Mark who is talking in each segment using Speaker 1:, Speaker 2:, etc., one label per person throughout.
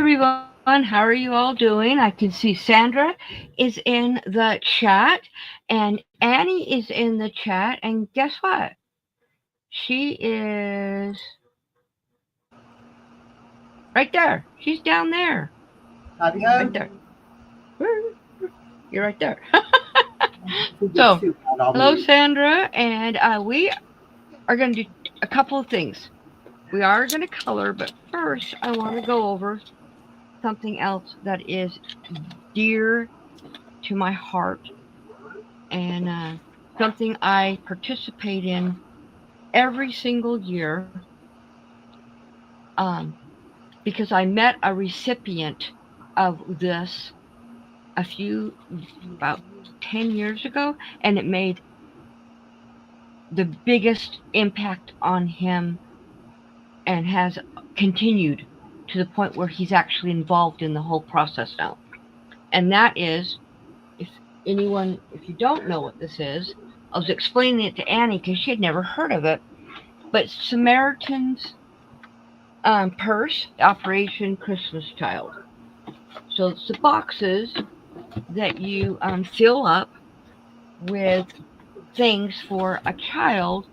Speaker 1: everyone. How are you all doing? I can see Sandra is in the chat and Annie is in the chat. And guess what? She is right there. She's down there.
Speaker 2: Howdy
Speaker 1: Right
Speaker 2: ho.
Speaker 1: there. You're right there.
Speaker 2: If it gets
Speaker 1: So,
Speaker 2: too loud, I'll
Speaker 1: hello,
Speaker 2: move.
Speaker 1: Sandra. And we are going to do a couple of things. We are going to color, but first, I want to go over something else that is dear to my heart and something I participate in every single year um, because I met a recipient of this a few, about 10 years ago, and it made the biggest impact on him and has continued to the point where he's actually involved in the whole process now. And that is, if if you don't know what this is, I was explaining it to Annie because she had never heard of it, but Samaritan's Purse, Operation Christmas Child. So it's the boxes that you fill up with things for a child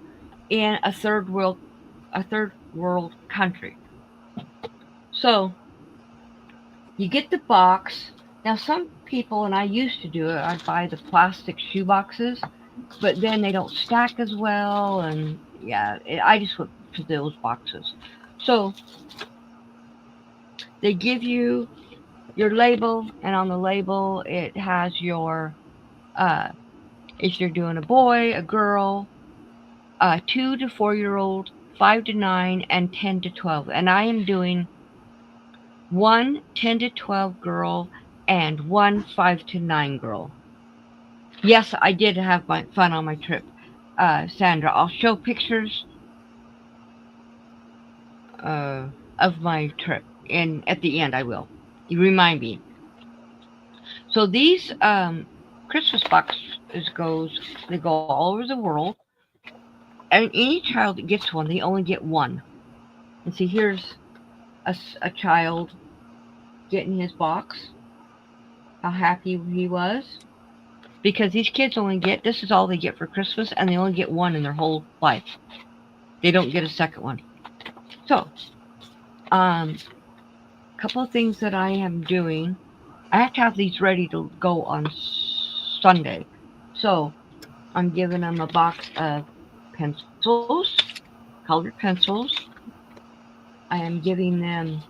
Speaker 1: in a third world country. So you get the box. Now some people, and I used to do it, I'd buy the plastic shoe boxes, but then they don't stack as well, and yeah, I just went to those boxes. So they give you your label, and on the label it has your uh, if you're doing a boy, a girl, 2 to 4 year old, 5 to 9, and 10 to 12. And I am doing one 10 to 12 girl and one 5 to 9 girl. Yes, I did have my fun on my trip, Sandra. I'll show pictures uh, of my trip, and at the end I will. You remind me. So these Christmas boxes they go all over the world, and any child that gets one, they only get one. And see, here's a child getting his box. How happy he was because these kids only get this is all they get for Christmas, and they only get one in their whole life. They don't get a second one. So, a couple of things that I am doing. I have to have these ready to go on Sunday. So I'm giving them a box of pencils, colored pencils. I am giving them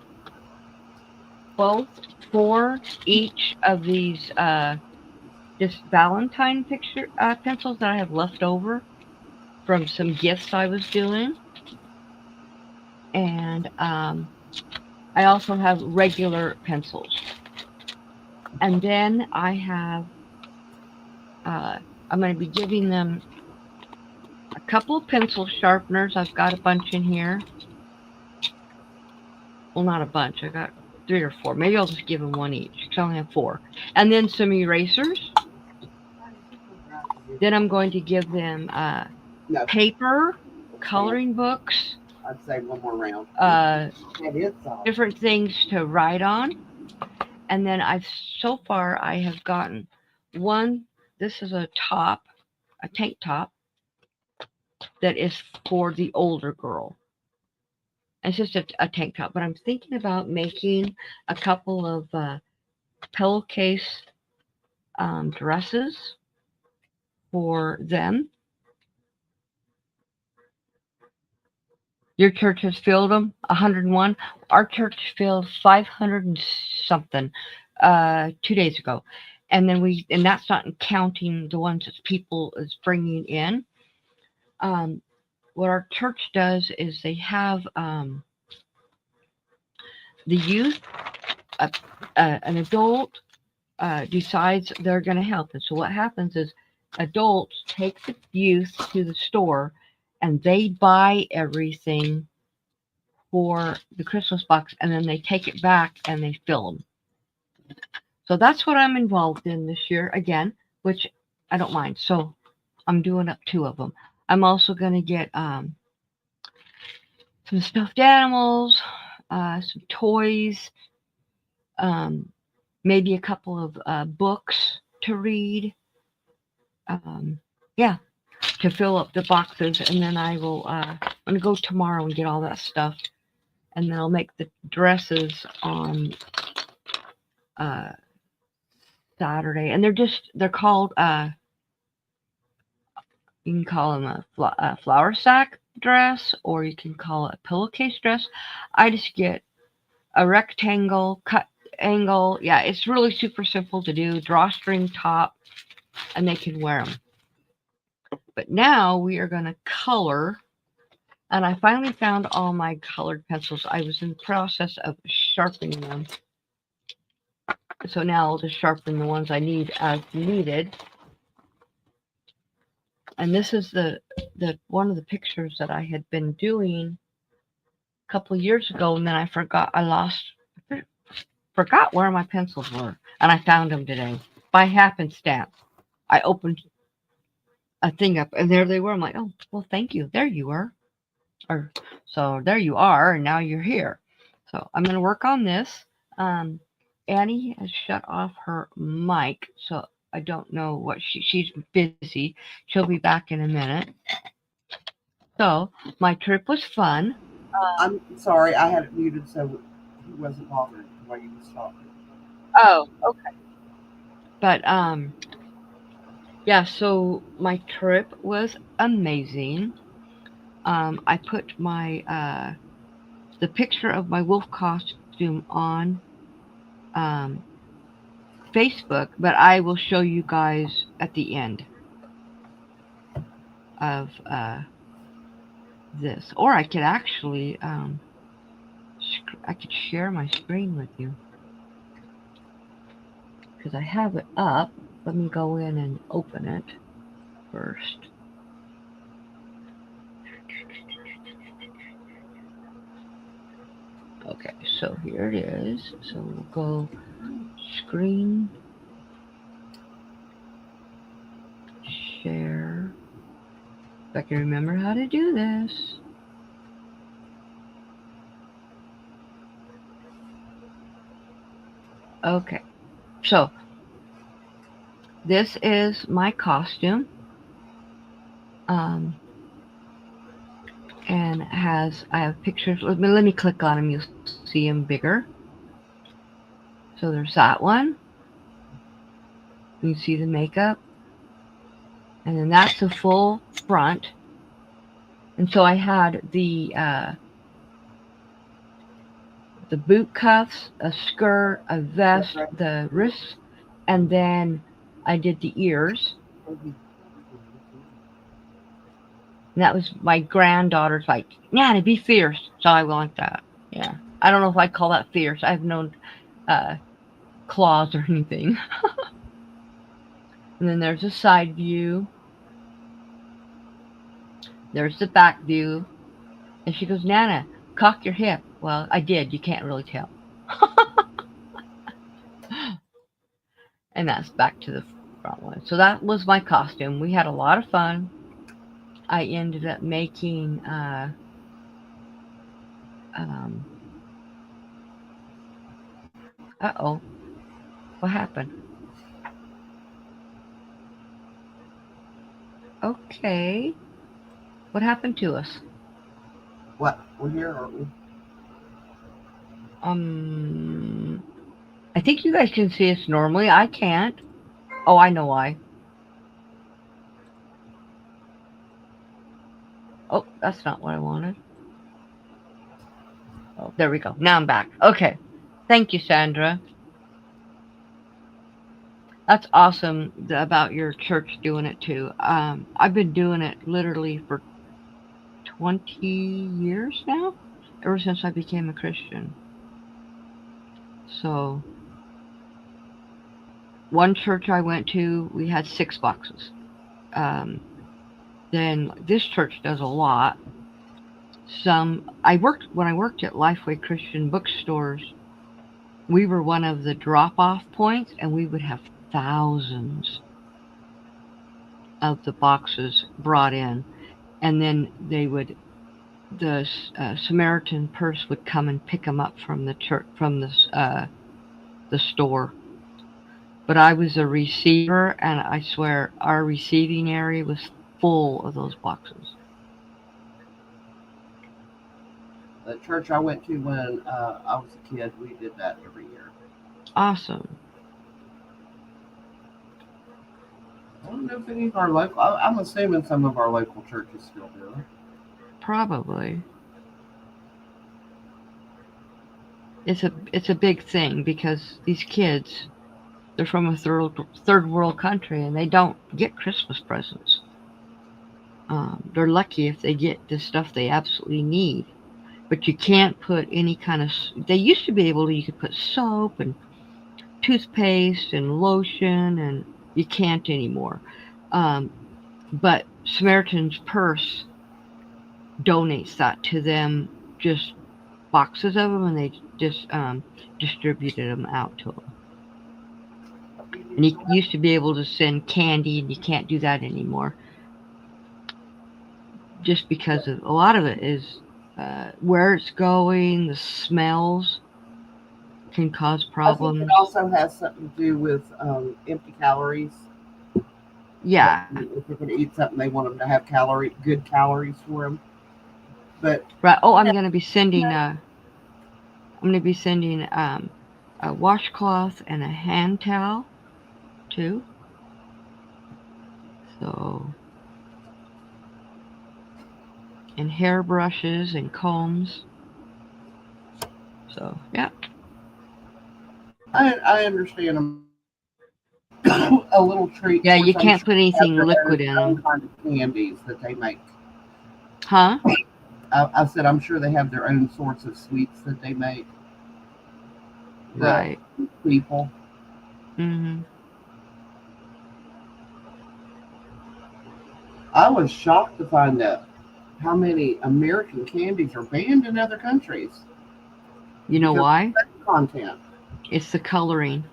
Speaker 1: both four each of these this Valentine picture pencils that I have left over from some gifts I was doing, and I also have regular pencils. And then I have I'm going to be giving them a couple of pencil sharpeners. I've got a bunch in here. Well, not a bunch. I got 3 or 4. Maybe I'll just give them one each because I only have 4. And then some erasers. Then I'm going to give them
Speaker 2: No,
Speaker 1: paper,
Speaker 2: Sam,
Speaker 1: coloring books,
Speaker 2: I'd say one more round. That is soft.
Speaker 1: different things to write on. And then so far I have gotten one. This is a tank top that is for the older girl. It's just a tank top, but I'm thinking about making a couple of pillowcase dresses for them. Your church has filled them 101. Our church filled 500 and something 2 days ago, and and that's not counting the ones that people is bringing in. Um, what our church does is they have the youth, uh, an adult decides they're going to help. And so what happens is adults take the youth to the store and they buy everything for the Christmas box, and then they take it back and they fill them. So that's what I'm involved in this year again, which I don't mind. So I'm doing up 2 of them. I'm also going to get some stuffed animals, some toys, maybe a couple of books to read. Yeah, to fill up the boxes, and then I will. I'm gonna go tomorrow and get all that stuff, and then I'll make the dresses on uh, Saturday, and they're called you can call them a flour sack dress, or you can call it a pillowcase dress. I just get a rectangle cut angle. Yeah, it's really super simple to do. Drawstring top, and they can wear them. But now we are going to color, and I finally found all my colored pencils. I was in the process of sharpening them. So now I'll just sharpen the ones I need as needed. And this is the one of the pictures that I had been doing a couple of years ago, and then I forgot where my pencils were, and I found them today by happenstance. I opened a thing up, and there they were. I'm like, oh, well, thank you. There you were. So there you are, and now you're here. So I'm going to work on this. Annie has shut off her mic, so I don't know what she's busy. She'll be back in a minute. So my trip was fun.
Speaker 2: I'm sorry, I had it muted so he wasn't bothered while you was talking.
Speaker 1: Oh, okay. But yeah, so my trip was amazing. I put my the picture of my wolf costume on Facebook, but I will show you guys at the end of this. Or I could actually I could share my screen with you because I have it up. Let me go in and open it first. Okay, so here it is. So we'll go screen, share. If I can remember how to do this. Okay, so this is my costume. And I have pictures. Let me click on them. You'll see them bigger. So there's that one. You can see the makeup. And then that's the full front. And so I had the boot cuffs, a skirt, a vest, the wrists, and then I did the ears. And that was my granddaughter's like, Nana, be fierce. So I want that. Yeah. I don't know if I call that fierce. I have no claws or anything. And then there's a side view. There's the back view. And she goes, Nana, cock your hip. Well, I did. You can't really tell. And that's back to the front one. So that was my costume. We had a lot of fun. I ended up making uh-oh. What happened? Okay. What happened to us?
Speaker 2: What? We're here, aren't we?
Speaker 1: I think you guys can see us normally. I can't. Oh, I know why. Oh, that's not what I wanted. Oh, there we go. Now I'm back. Okay. Thank you, Sandra. That's awesome about your church doing it too. I've been doing it literally for 20 years now, ever since I became a Christian. So, one church I went to, we had 6 boxes. Then this church does a lot. When I worked at Lifeway Christian bookstores, we were one of the drop-off points, and we would have thousands of the boxes brought in, and then the Samaritan Purse would come and pick them up from the church, from the the store. But I was a receiver, and I swear our receiving area was full of those boxes.
Speaker 2: The church I went to when I was a kid, we did that every year.
Speaker 1: Awesome.
Speaker 2: I don't know if any of our local. I'm assuming some of our local churches still do it.
Speaker 1: Probably. It's a big thing because these kids, they're from a third world country and they don't get Christmas presents. They're lucky if they get the stuff they absolutely need. But you can't put any kind of. They used to be able to. You could put soap and toothpaste and lotion, and you can't anymore. Um, but Samaritan's Purse donates that to them, just boxes of them, and they just distributed them out to them. And you used to be able to send candy, and you can't do that anymore. Just because of a lot of it is where it's going, the smells can cause
Speaker 2: I think it
Speaker 1: problems.
Speaker 2: also has something to do with empty calories.
Speaker 1: Yeah,
Speaker 2: If they're going to eat something, they want them to have good calories for them. But
Speaker 1: right. Oh,
Speaker 2: yeah,
Speaker 1: I'm gonna be sending a washcloth and a hand towel too. So, and hairbrushes and combs. So yeah,
Speaker 2: I understand them. A little treat. Of
Speaker 1: yeah.
Speaker 2: course,
Speaker 1: You
Speaker 2: I'm
Speaker 1: can't
Speaker 2: sure
Speaker 1: put
Speaker 2: they have
Speaker 1: anything
Speaker 2: their
Speaker 1: liquid in
Speaker 2: own
Speaker 1: them,
Speaker 2: kind of candies that they make.
Speaker 1: huh?
Speaker 2: I said I'm sure they have their own sorts of sweets that they make. The
Speaker 1: Right.
Speaker 2: people.
Speaker 1: Mhm.
Speaker 2: I was shocked to find out how many American candies are banned in other countries
Speaker 1: You know
Speaker 2: because of
Speaker 1: why?
Speaker 2: fat content.
Speaker 1: It's the coloring.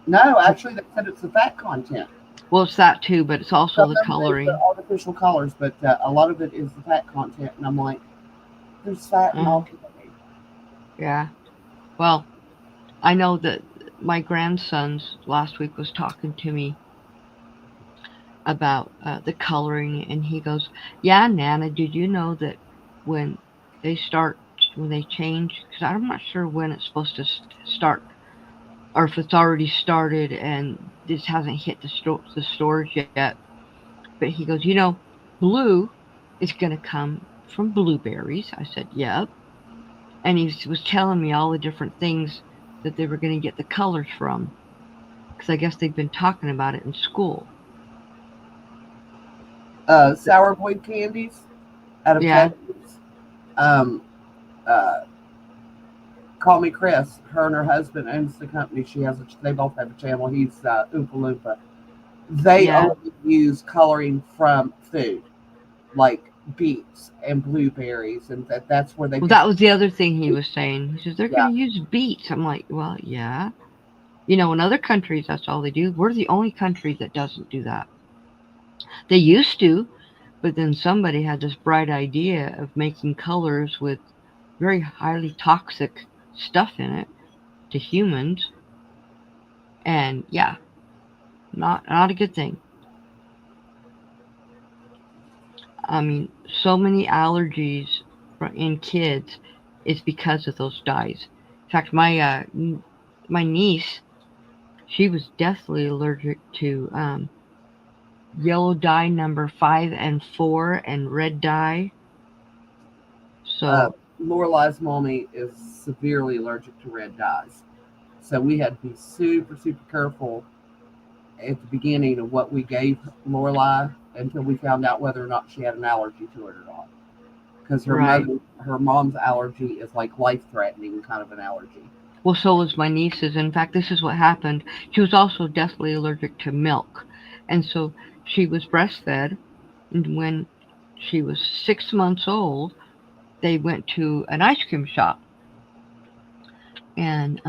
Speaker 2: No, actually, they said it's the fat content.
Speaker 1: Well, it's that too, but it's also
Speaker 2: Some
Speaker 1: the
Speaker 2: of them they put
Speaker 1: coloring.
Speaker 2: artificial colors, but a lot of it is the fat content. And I'm like, there's fat in all
Speaker 1: Uh,
Speaker 2: candy.
Speaker 1: yeah. Well, I know that my grandsons last week was talking to me about the coloring, and he goes, "Yeah, Nana, did you know that when they start, when they change, because I'm not sure when it's supposed to start, or if it's already started and this hasn't hit the stores yet." But he goes, blue is going to come from blueberries. I said, "Yep," and he was telling me all the different things that they were going to get the colors from, because I guess they've been talking about it in school.
Speaker 2: Sour Boy candies out of
Speaker 1: Yeah,
Speaker 2: Texas. Um, uh, Call Me Chris. Her and her husband owns the company. They both have a channel. He's Oompa Loompa. They
Speaker 1: yeah.
Speaker 2: only use coloring from food, like beets and blueberries, and that's where they
Speaker 1: Well,
Speaker 2: get
Speaker 1: that was the other thing he was saying. He says they're going
Speaker 2: yeah.
Speaker 1: to use beets. I'm like, well, yeah. In other countries, that's all they do. We're the only country that doesn't do that. They used to, but then somebody had this bright idea of making colors with very highly toxic stuff in it to humans, and yeah, not a good thing. I mean, so many allergies in kids is because of those dyes. In fact, my niece, she was deathly allergic to yellow dye number 5 and 4 and red dye.
Speaker 2: Uh,
Speaker 1: So
Speaker 2: Lorelai's mommy is severely allergic to red dyes, so we had to be super super careful at the beginning of what we gave Lorelai until we found out whether or not she had an allergy to it or not. Because
Speaker 1: right.
Speaker 2: her mom's allergy is like life threatening kind of an allergy.
Speaker 1: Well, so was my niece's. In fact, this is what happened. She was also deathly allergic to milk, and so she was breastfed. And when she was 6 months old, they went to an ice cream shop, and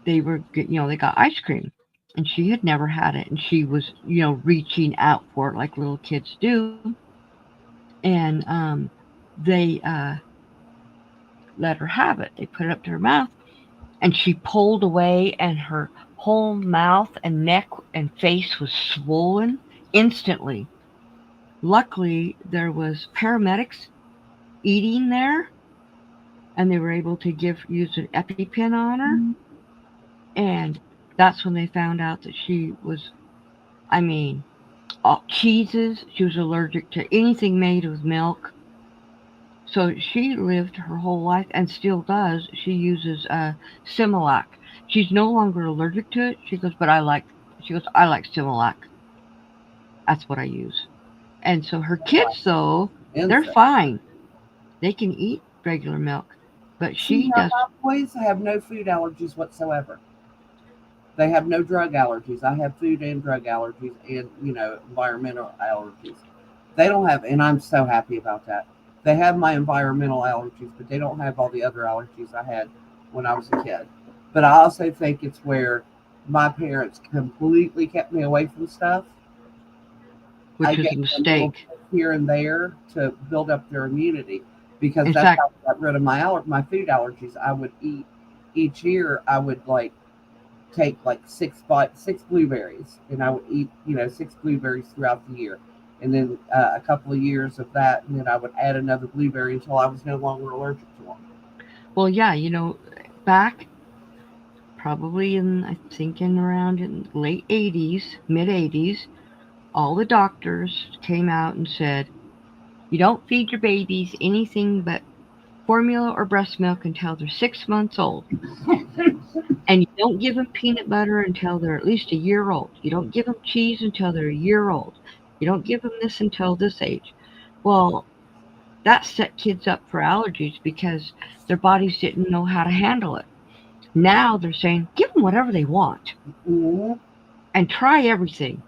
Speaker 1: they got ice cream, and she had never had it, and she was reaching out for it like little kids do, and they let her have it. They put it up to her mouth, and she pulled away, and her whole mouth and neck and face was swollen instantly. Luckily, there was paramedics eating there, and they were able to use an EpiPen on her, and that's when they found out that she was, I mean, cheeses. She was allergic to anything made with milk. So she lived her whole life and still does. She uses Similac. She's no longer allergic to it. She goes, but I like Similac. That's what I use. And so her kids, though, they're
Speaker 2: Insect.
Speaker 1: fine. They can eat regular milk, but
Speaker 2: See,
Speaker 1: she
Speaker 2: now
Speaker 1: does.
Speaker 2: my boys have no food allergies whatsoever. They have no drug allergies. I have food and drug allergies and, environmental allergies. They don't have, and I'm so happy about that. They have my environmental allergies, but they don't have all the other allergies I had when I was a kid. But I also think it's where my parents completely kept me away from stuff. I
Speaker 1: Which was a
Speaker 2: gave them little
Speaker 1: mistake.
Speaker 2: bits here and there to build up their immunity because
Speaker 1: In
Speaker 2: that's
Speaker 1: fact,
Speaker 2: how I got rid of my food allergies. I would eat each year. I would like take like six blueberries, and I would eat 6 blueberries throughout the year, and then a couple of years of that, and then I would add another blueberry until I was no longer allergic to them.
Speaker 1: well, yeah, back probably in, I think, in around in late 80s, mid 80s, all the doctors came out and said, you don't feed your babies anything but formula or breast milk until they're 6 months old. And you don't give them peanut butter until they're at least a year old. You don't give them cheese until they're a year old. You don't give them this until this age. Well, that set kids up for allergies because their bodies didn't know how to handle it. Now they're saying, give them whatever they want
Speaker 2: Mm-hmm.
Speaker 1: and try everything,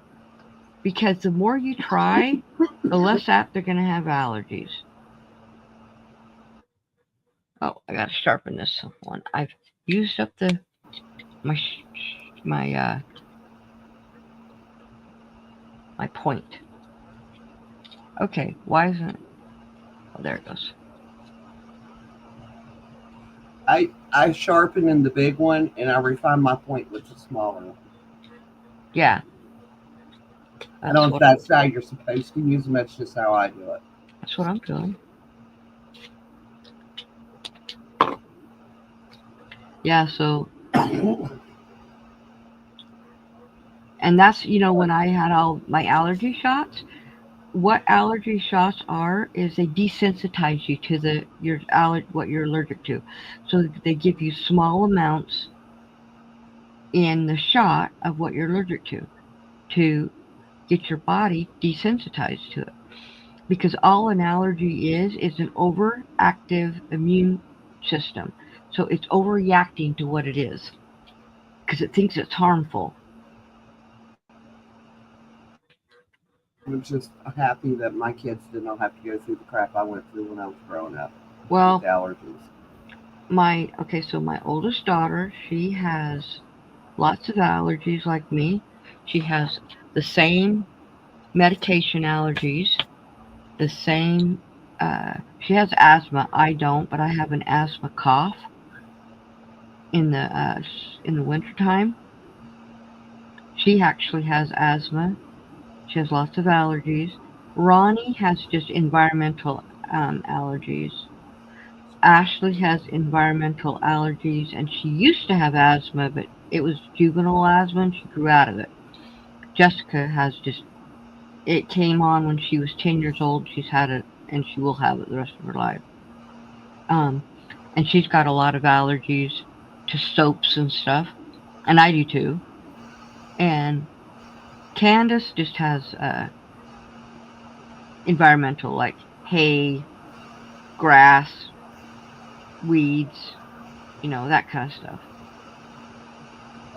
Speaker 1: because the more you try, the less apt they're going to have allergies. Oh, I got to sharpen this one. I've used up my my my point. Okay, why isn't it? Oh, there it goes.
Speaker 2: I sharpen in the big one, and I refine my point with the smaller one.
Speaker 1: Yeah,
Speaker 2: I don't know if
Speaker 1: what
Speaker 2: that's how you're supposed to use them. That's just how I do it.
Speaker 1: that's what I'm doing. Yeah, so and that's when I had all my allergy shots. What allergy shots are is they desensitize you to what you're allergic to. So they give you small amounts in the shot of what you're allergic to get your body desensitized to it. Because all an allergy is an overactive immune system. So it's overreacting to what it is because it thinks it's harmful.
Speaker 2: I'm just happy that my kids did not have to go through the crap I went through when I was growing up with
Speaker 1: Well,
Speaker 2: allergies.
Speaker 1: so my oldest daughter, she has lots of allergies like me. She has the same medication allergies, the same. She has asthma. I don't, but I have an asthma cough in the wintertime. She actually has asthma. She has lots of allergies. Ronnie has just environmental allergies. Ashley has environmental allergies, and she used to have asthma, but it was juvenile asthma, and she grew out of it. Jessica has just, it came on when she was 10 years old. She's had it, and she will have it the rest of her life. Um, and she's got a lot of allergies to soaps and stuff, and I do too. And Candace just has environmental, like hay, grass, weeds, that kind of stuff.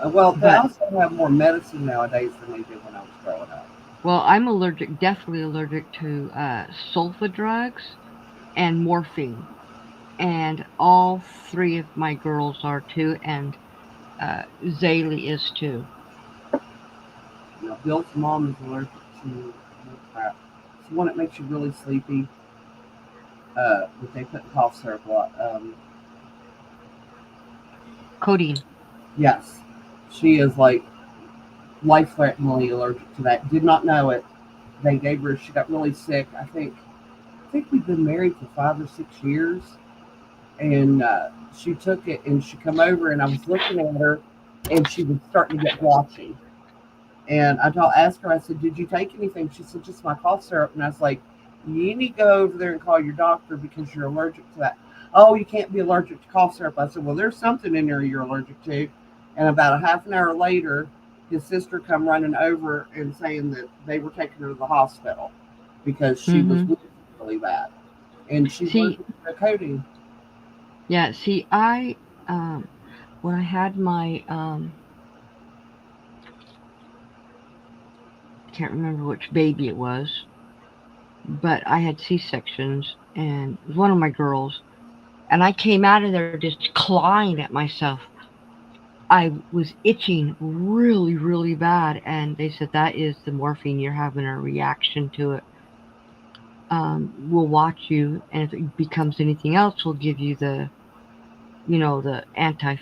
Speaker 2: Well, they
Speaker 1: But
Speaker 2: also have more medicine nowadays than they did when I was growing up.
Speaker 1: well, I'm allergic, definitely allergic to sulfa drugs and morphine, and all three of my girls are too, and Zaylee is too.
Speaker 2: Bill's mom is allergic to crap. It's the one that makes you really sleepy. That they put in cough syrup a lot.
Speaker 1: Codeine.
Speaker 2: Yes, she is like life-threateningly allergic to that. Did not know it. They gave her. She got really sick. I think we've been married for 5 or 6 years, and she took it and she come over and I was looking at her, and she was starting to get blotchy. And asked her, I said, "Did you take anything?" She said, "Just my cough syrup." And I was like, "You need to go over there and call your doctor because you're allergic to that." "Oh, you can't be allergic to cough syrup." I said, "Well, there's something in there you're allergic to." And about a half an hour later, his sister come running over and saying that they were taking her to the hospital because she was
Speaker 1: Hmm.
Speaker 2: really bad. And she was
Speaker 1: See,
Speaker 2: codeine.
Speaker 1: yeah, see, um, when I had my, can't remember which baby it was, but I had C-sections, and it was one of my girls, and I came out of there just clawing at myself. I was itching really, really bad, and they said that is the morphine. You're having a reaction to it. We'll watch you, and if it becomes anything else, we'll give you the anti,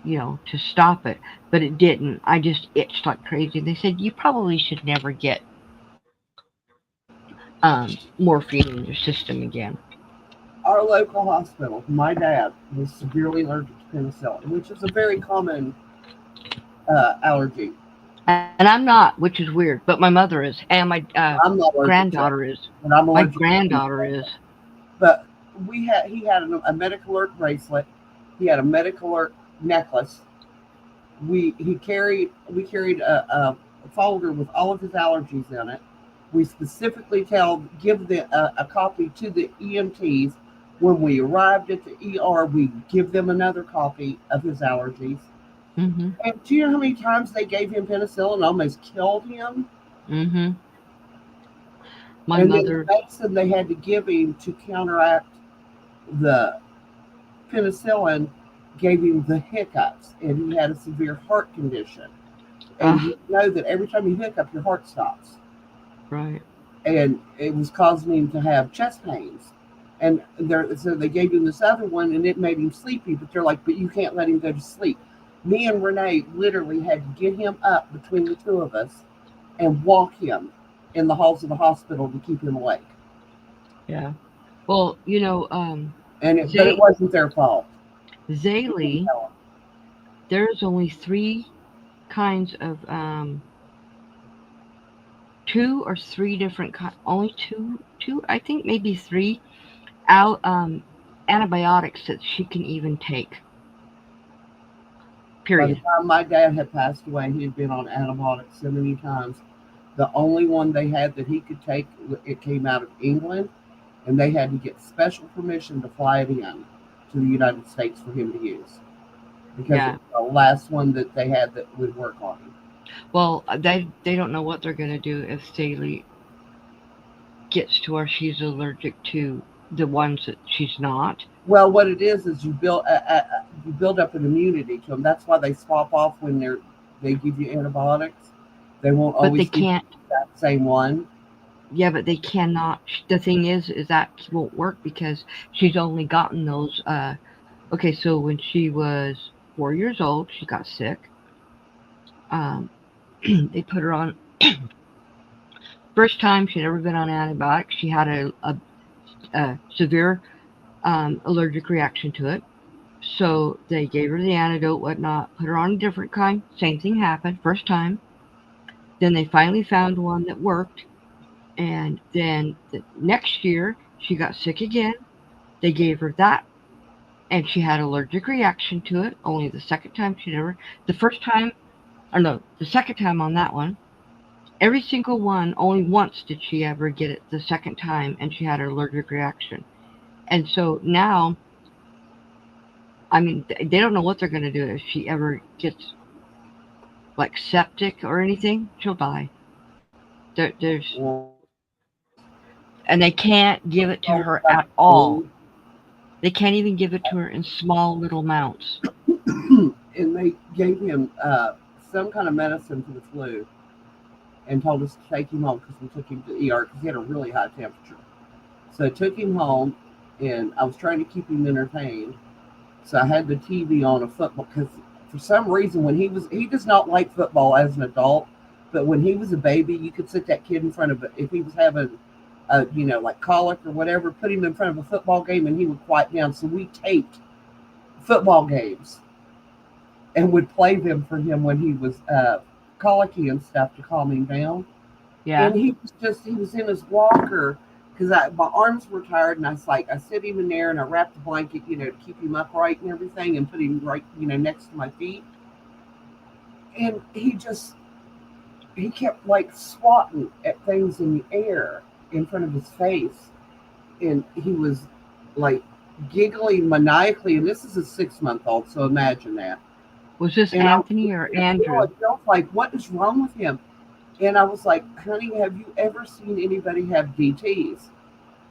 Speaker 1: to stop it. But it didn't. I just itched like crazy. They said you probably should never get morphine in your system again.
Speaker 2: Our local hospital, my dad was severely allergic to penicillin, which is a very common allergy.
Speaker 1: And I'm not, which is weird. But my mother is, and my
Speaker 2: I'm not allergic to it,
Speaker 1: granddaughter is.
Speaker 2: but I'm
Speaker 1: My
Speaker 2: allergic to
Speaker 1: granddaughter
Speaker 2: penicillin.
Speaker 1: is.
Speaker 2: But he had a medical alert bracelet. He had a medical alert necklace. We carried a folder with all of his allergies in it. We specifically give a copy to the EMTs. When we arrived at the ER, we give them another copy of his allergies.
Speaker 1: Mhm.
Speaker 2: And do you know how many times they gave him penicillin, almost killed him?
Speaker 1: Mhm. My
Speaker 2: And then the
Speaker 1: mother.
Speaker 2: medicine they had to give him to counteract the penicillin gave him the hiccups, and he had a severe heart condition. And
Speaker 1: Uh,
Speaker 2: you know that every time you hiccup, your heart stops.
Speaker 1: right.
Speaker 2: And it was causing him to have chest pains. And so they gave him this other one, and it made him sleepy. But they're like, "But you can't let him go to sleep." Me and Renee literally had to get him up between the two of us and walk him in the halls of the hospital to keep him awake.
Speaker 1: Yeah. Well,
Speaker 2: But it
Speaker 1: Zay
Speaker 2: wasn't their fault. We didn't
Speaker 1: Zaylee,
Speaker 2: tell them.
Speaker 1: there's only three kinds of two or three different only two, I think maybe three out antibiotics that she can even take.
Speaker 2: By the
Speaker 1: Period.
Speaker 2: time my dad had passed away, he had been on antibiotics so many times. The only one they had that he could take, it came out of England, and they had to get special permission to fly it in to the United States for him to use because it
Speaker 1: Yeah.
Speaker 2: was the last one that they had that would work on him.
Speaker 1: Well, they don't know what they're gonna do if Zaylee gets to where she's allergic to the ones that she's not.
Speaker 2: Well, what it is you build up an immunity to them. That's why they swap off when they give you antibiotics. They won't
Speaker 1: But they
Speaker 2: always give you
Speaker 1: can't.
Speaker 2: that same one.
Speaker 1: Yeah, but they cannot. The thing is that won't work because she's only gotten those. Okay, so when she was 4 years old, she got sick. Um, they put her on. First time she'd ever been on antibiotics, she had a severe allergic reaction to it. So they gave her the antidote, whatnot, put her on a different kind. Same thing happened, first time. Then they finally found one that worked. And then the next year, she got sick again. They gave her that, and she had allergic reaction to it. Only the second time she'd ever, the first time, or no, the second time on that one. Every single one, only once did she ever get it the second time, and she had an allergic reaction. And so now, I mean, they don't know what they're going to do if she ever gets like septic or anything. She'll die. There's, and they can't give it to her at all. They can't even give it to her in small little amounts.
Speaker 2: And they gave him some kind of medicine for the flu and told us to take him home because we took him to the ER because he had a really high temperature. So I took him home, and I was trying to keep him entertained. So I had the TV on a football because for some reason he does not like football as an adult, but when he was a baby, you could sit that kid in front of it if he was having a like colic or whatever, put him in front of a football game and he would quiet down. So we taped football games and would play them for him when he was colicky and stuff to calm him down.
Speaker 1: Yeah.
Speaker 2: And he was in his walker because my arms were tired and I sit him in there and I wrapped the blanket, to keep him upright and everything and put him right, next to my feet. And he kept like swatting at things in the air in front of his face. And he was like giggling maniacally. And this is a 6-month-old, so imagine that.
Speaker 1: Was this Anthony or Andrew?
Speaker 2: I felt like, what is wrong with him? And I was like, honey, have you ever seen anybody have DTs?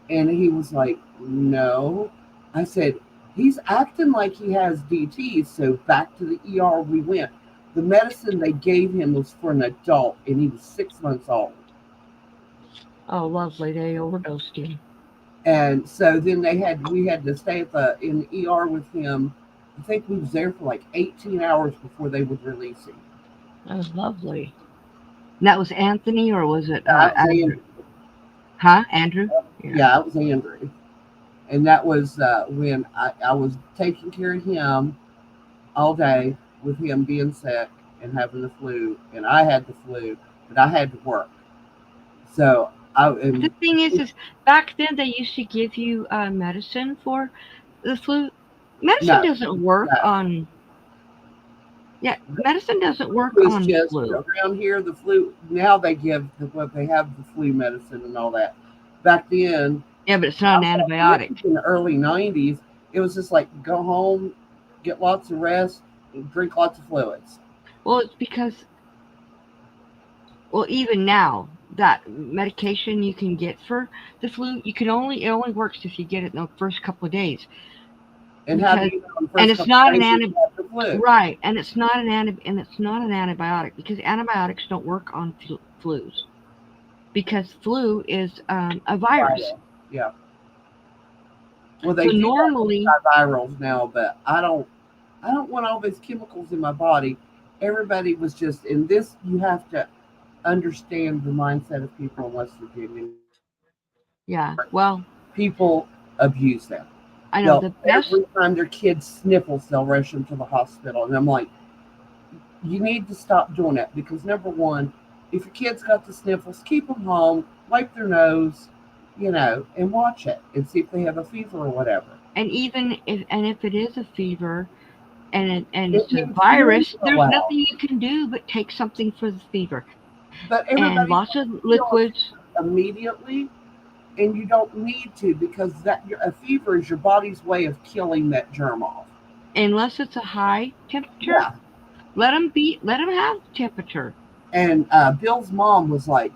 Speaker 2: And he was like, no. I said, he's acting like he has DTs. So back to the ER we went. The medicine they gave him was for an adult, and he was 6 months old.
Speaker 1: Oh, lovely. They overdosed him.
Speaker 2: And so then we had to stay in the ER with him. I think we was there for like 18 hours before they would release him.
Speaker 1: That was lovely. And that was Anthony, or was it Andrew? Huh? Andrew?
Speaker 2: Yeah, it was Andrew. And that was when I was taking care of him all day with him being sick and having the flu. And I had the flu, but I had to work. So
Speaker 1: the thing is back then they used to give you medicine for the flu. Medicine doesn't work on. Yeah, medicine doesn't work on the flu.
Speaker 2: Around here, the flu. Now they have the flu medicine and all that. Back then,
Speaker 1: yeah, but it's not an antibiotic.
Speaker 2: In the early 90s, it was just like go home, get lots of rest, and drink lots of fluids.
Speaker 1: Well, it's because, even now, that medication you can get for the flu, it only works if you get it in the first couple of days.
Speaker 2: And how do you know
Speaker 1: and it's not an antibiotic, right? And it's not an antibiotic because antibiotics don't work on flus, because flu is a virus.
Speaker 2: Yeah. Well, they do normally virals now, but I don't want all these chemicals in my body. Everybody was just in this. You have to understand the mindset of people in West Virginia.
Speaker 1: Yeah. Well,
Speaker 2: people abuse them.
Speaker 1: I know
Speaker 2: every time their kids sniffles, they'll rush them to the hospital. And I'm like, you need to stop doing that because number one, if your kid's got the sniffles, keep them home, wipe their nose, and watch it and see if they have a fever or whatever.
Speaker 1: And even if it is a fever and it's a virus, there's nothing you can do but take something for the fever.
Speaker 2: But
Speaker 1: and lots of liquids
Speaker 2: immediately. And you don't need to because a fever is your body's way of killing that germ off.
Speaker 1: Unless it's a high temperature, let them have temperature.
Speaker 2: And Bill's mom was like,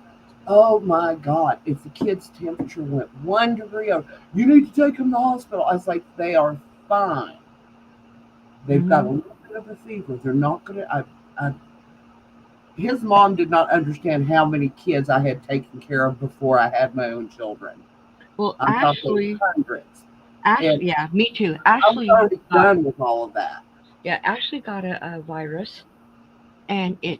Speaker 2: "Oh my God! If the kid's temperature went 1 degree, you need to take him to the hospital." I was like, "They are fine. They've got a little bit of a fever. They're not gonna." His mom did not understand how many kids I had taken care of before I had my own children.
Speaker 1: Well,
Speaker 2: hundreds.
Speaker 1: Yeah, me too. Ashley,
Speaker 2: I'm already done with all of that.
Speaker 1: Yeah, Ashley got a virus, and it.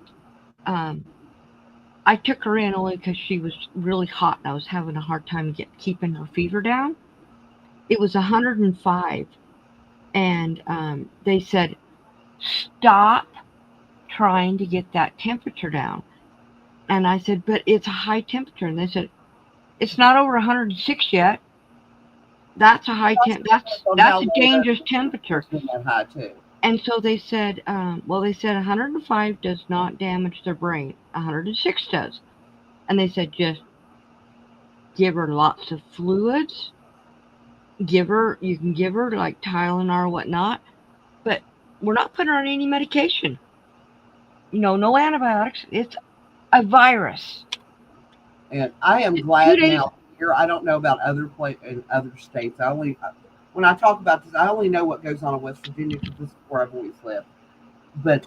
Speaker 1: I took her in only because she was really hot, and I was having a hard time keeping her fever down. It was 105, and they said, "Stop trying to get that temperature down." And I said, "But it's a high temperature." And they said, "It's not over 106 yet. That's a high that's a dangerous temperature."
Speaker 2: High too.
Speaker 1: And so they said, 105 does not damage their brain. 106 does. And they said, just give her lots of fluids. You can give her like Tylenol or whatnot, but we're not putting her on any medication. No antibiotics. It's a virus.
Speaker 2: And I am glad now here. I don't know about other in other states. When I talk about this, I only know what goes on in West Virginia because this is where I've always lived. But